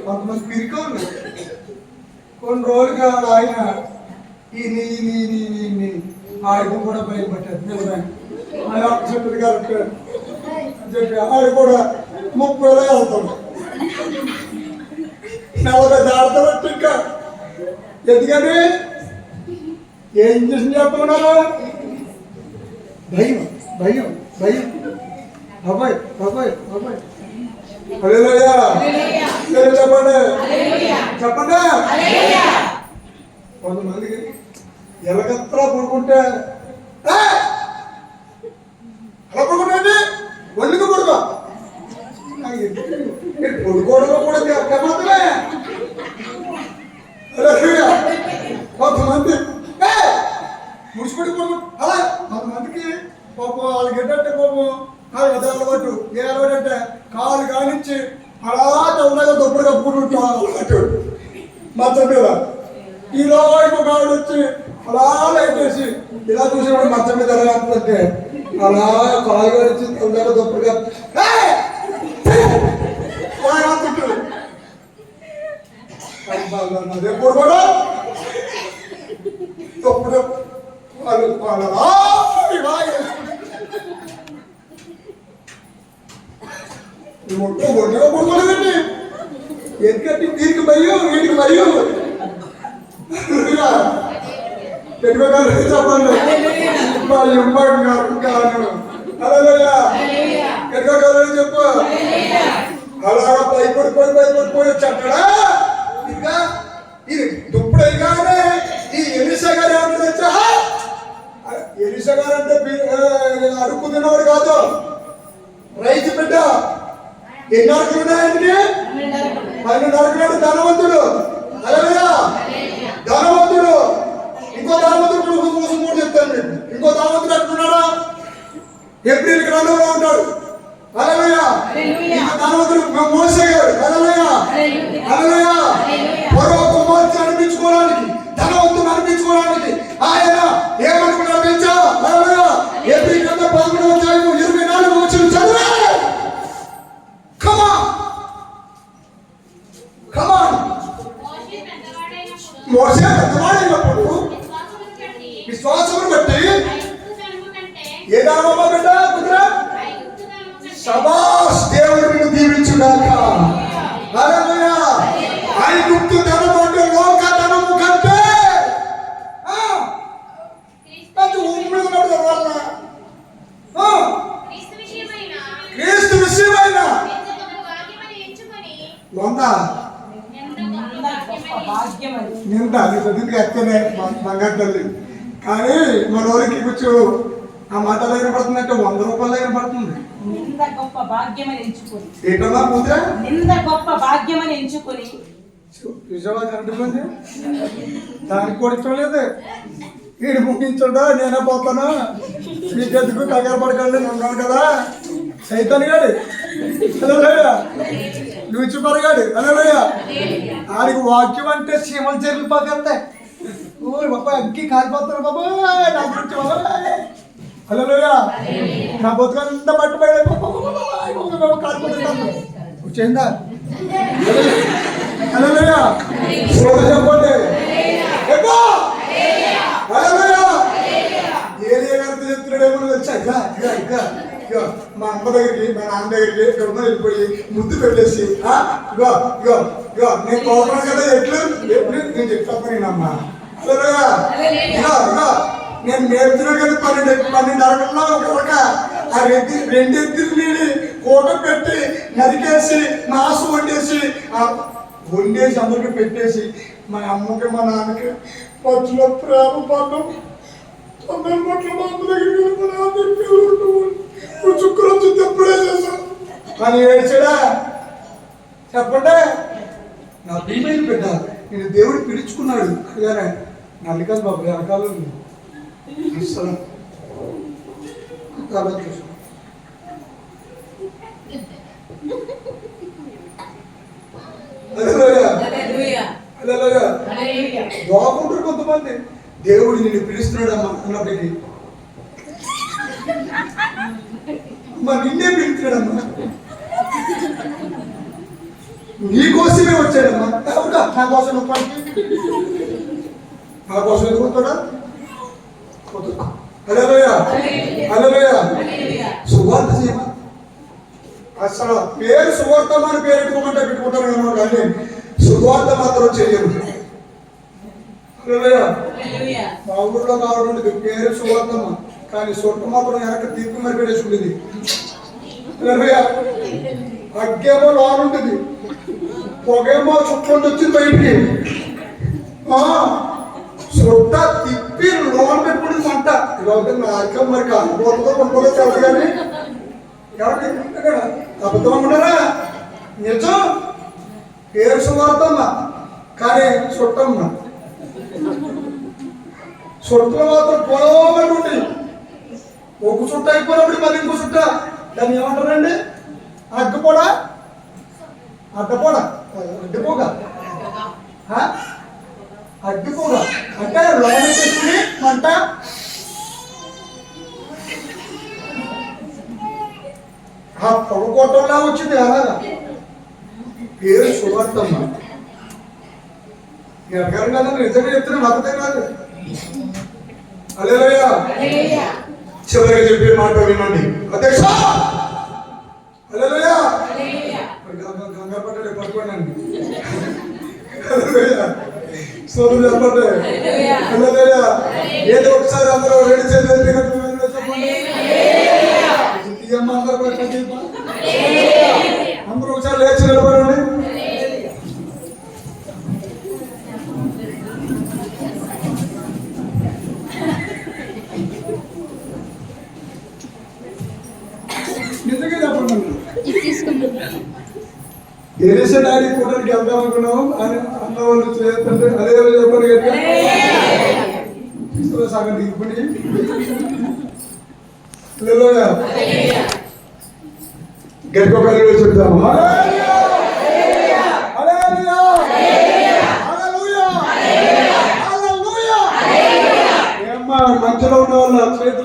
కొంతమంది పిరికోండి. కొన్ని రోజులుగా ఆయన ఈ ఆయుధం కూడా బయలుపెట్టారు. చెట్టు గారు చెప్పి ఆడు కూడా 30 వెళ్తాడు. 40 దాడతాడు. ఇంకా ఎందుకని ఏ ఇంజక్షన్ చెప్పమన్నారు? భయం. అబ్బాయి హల్లెలూయా. హల్లెలూయా. చెప్పండి హల్లెలూయా. చెప్పండి. హల్లెలూయా. కొంతమందికి ఎలగత్రా పడుకుంటే అలా పడుకుంటే ఒళ్ళుకు పడుకో పడుకోవడంలో కూడా మాత్రమే. కొంతమంది ముడిచిపెట్టి పడుకో అలా. కొంతమందికి పాపం వాళ్ళకి ఏంటంటే పాపం అది అలవాటు. ఏ అలవాటు అంటే కాలు కానిచ్చి అలా చల్లగా దొప్పుడు కప్పుకుంటూ అలవాటు మంచం మీద. ఈలో ఇంకొక ఆవిడ వచ్చి అలా లైట్ వేసి ఇలా చూసినప్పుడు మంచం మీద ఎలా అంటే అలా కాలు కానిచ్చి చల్లగా దొప్పుడు కప్పు ఎప్పుడు కూడా తప్పుడు వాళ్ళు ఒంటిగా పడుకోలేదండి. ఎందుకంటే దీనికి భయం వీటికి భయం. చెప్పండి భయం కాను. అలా చెప్పు. అలాగా భయపడిపోయి వచ్చాడా ఇంకా ఇది దుప్పుడైగానే ఈ ఎలిసా గారు ఏమన్నా తెచ్చా. ఎలిసా గారు అంటే అడుక్కు తిన్నవాడు కాదు, రైతు బిడ్డ. ఎన్ని అడుగులు ఉన్నాయండి? 12 అడుగులు. ధనవంతుడు. హల్లెలూయా. ధనవంతుడు. ఇంకో ధనవంతుడు కోసం కూడా చెప్తాను మీకు. ఇంకో ధనవంతుడు ఎక్కడున్నాడా? ఏప్రిల్ గ్రంథంలో ఉంటాడు. హల్లెలూయా. ఇంకో ధనవంతుడు మోసే గారు. హల్లెలూయా. హల్లెలూయా. మరో కుమార్తె అనిపించుకోవడానికి, ధనవంతుడు అనిపించుకోవడానికి ఆయన ఏమనుకున్నాడు తెలుసా? హల్లెలూయా. ఏప్రిల్ గ్రంథం 11వ అధ్యాయం 24వ వచనం చదివే. మోసే పెద్దవాడైనప్పుడు విశ్వాసమును బట్టి ఏ ధనమమ్మ బిడ్డ కుదురా శబాష్ దేవుడు నిన్ను దీవించుగాక. హల్లెలూయా. ఐగుప్తు ధనము అంటే లోక ధనము కంటే క్రీస్తు విషయమైన నింద చదువుకి ఎక్కనే బంగారు తల్లి. కానీ మన ఊరికి కూర్చో ఆ మాట దగ్గర పడుతుందంటే 100 రూపాయల దగ్గర పడుతుంది. నింద గొప్ప భాగ్యమని ఎంచుకొని ఏంటన్నా కూతురా? నింద గొప్ప భాగ్యమని ఎంచుకొని విజయవాడ కరెంట్ ఉంది దానికి కూడా ఇచ్చలేదు. వీడు ముగించడా నేనే పోతాను మీకు ఎందుకు కంగారు పడకండి ఉన్నాను కదా. సైతాన్ గాడి హల్లెలూయా. లూచిఫర్ గాడి హల్లెలూయా. ఆడికి వాక్యం అంటే సీమలు చెరువులు పోతాయి. ఓ బాబా అగ్గి కాలిపోతారు బాబా నా గురించి బాబా. హల్లెలూయా. నా బతుకంతా పట్టుబడి కాలిపోతుంటాను వచ్చిందా. హల్లెలూయా. చెప్పండి. ఏరియా గారితో చెప్తున్నాడేమో వచ్చా. ఇక మా అమ్మ దగ్గరికి మా నాన్న దగ్గరికి ఎక్కడున్నా వెళ్ళిపోయి ముద్దు పెట్టేసి ఇగో ఇగో ఇగో నేను కోపం కదా ఎట్లు నేను చెప్తాను నేనమ్మా. ఇగో ఇగో నేను నేర్చున్నా కదా 12 అరగల్లో ఒక ఆ రెండెత్తులు కూట పెట్టి నరికేసి నాసు వండేసి అందరికి పెట్టేసి మా అమ్మకి మా నాన్నకి పచ్చులో ప్రేమ పన్ను 9 పట్ల మా అమ్మ దగ్గరికి చుక్కలు వచ్చి తెప్పుడే చేశాను అని ఏడ్చాడా. చెప్పండి. నా ప్రియమైన బిడ్డ నేను దేవుడు పిలుచుకున్నాడు కానీ నల్లికాలు బాబు వెనకాల అసలు దోకుంటారు కొంతమంది. దేవుడు నిన్ను పిలుస్తున్నాడు అమ్మా అన్నప్పటికీ అమ్మా నిన్నే పిలుస్తున్నాడమ్మా, నీకోసమే వచ్చాడమ్మా. నా కోసం నా కోసం ఎందుకుంటాడా? హల్లెలూయా హల్లెలూయా. సువార్త చేయమా. అసలు పేరు సువార్తమని పేరు పెట్టుకుంటారు ఏమో కానీ సువార్త మాత్రం చేయరు. మా ఊళ్ళో కావాలంటే పేరు సువార్తమ్మ కానీ సొట్టు మాత్రం వెనక తీర్పు మరి పెట్టేసుకుంటుంది. అగ్గేమో లోన్ ఉంటుంది, పొగేమో చుట్టూ వచ్చి బయటికి. చుట్ట తిప్పి లోన్ పెట్టుకుని మంట ఇలాంటి నాక మరి కాకపోతుందో కొంపదో తెలుసు కానీ ఎవరికి అబద్ధం అనుకుంటారా? నిజం పేరు సువార్తమ్మ కానీ చుట్టమ్మ. చుట్టలు మాత్రం పొలవబడి ఉంటాయి. ఒక చుట్ట అయిపోయినప్పుడు మళ్ళీ ఇంకో చుట్ట, దాన్ని ఏమంటారండి? అడ్డుపోడా, అడ్డపోడా, అడ్డుపోగా, అడ్డుపోగా అంటే లోన్ తీసుకుని మంట. పొగ కొట్టంలా వచ్చింది అలాగా. పేరు సువార్తమ్మ. ఎడగారు కదా, నిజంగా చెప్తున్నా, నమ్మతే కాదు. హల్లెలూయా. చివరిగా చెప్పే మాట వినండి అధ్యక్ష. హల్లెలూయా. గంగా పట్టాడు పట్టుకోండి. సోదరు చెప్పండి. హల్లెలూయా. ఏదో ఒకసారి అందరూ రెండు చేతులు చెప్పండి. అందరూ ఒకసారి లేచి నిలబడండి. నిజంగా చెప్పండి. ఏరేసే డాడీ కూటానికి వెళ్దాం అనుకున్నాము అని అన్న వాళ్ళు చేస్తుంటే అదే చెప్పండి కదా సగం దిగుకుని. గట్టిగా కలిగి చెప్తాము. మధ్యలో ఉన్న వాళ్ళ చేతులు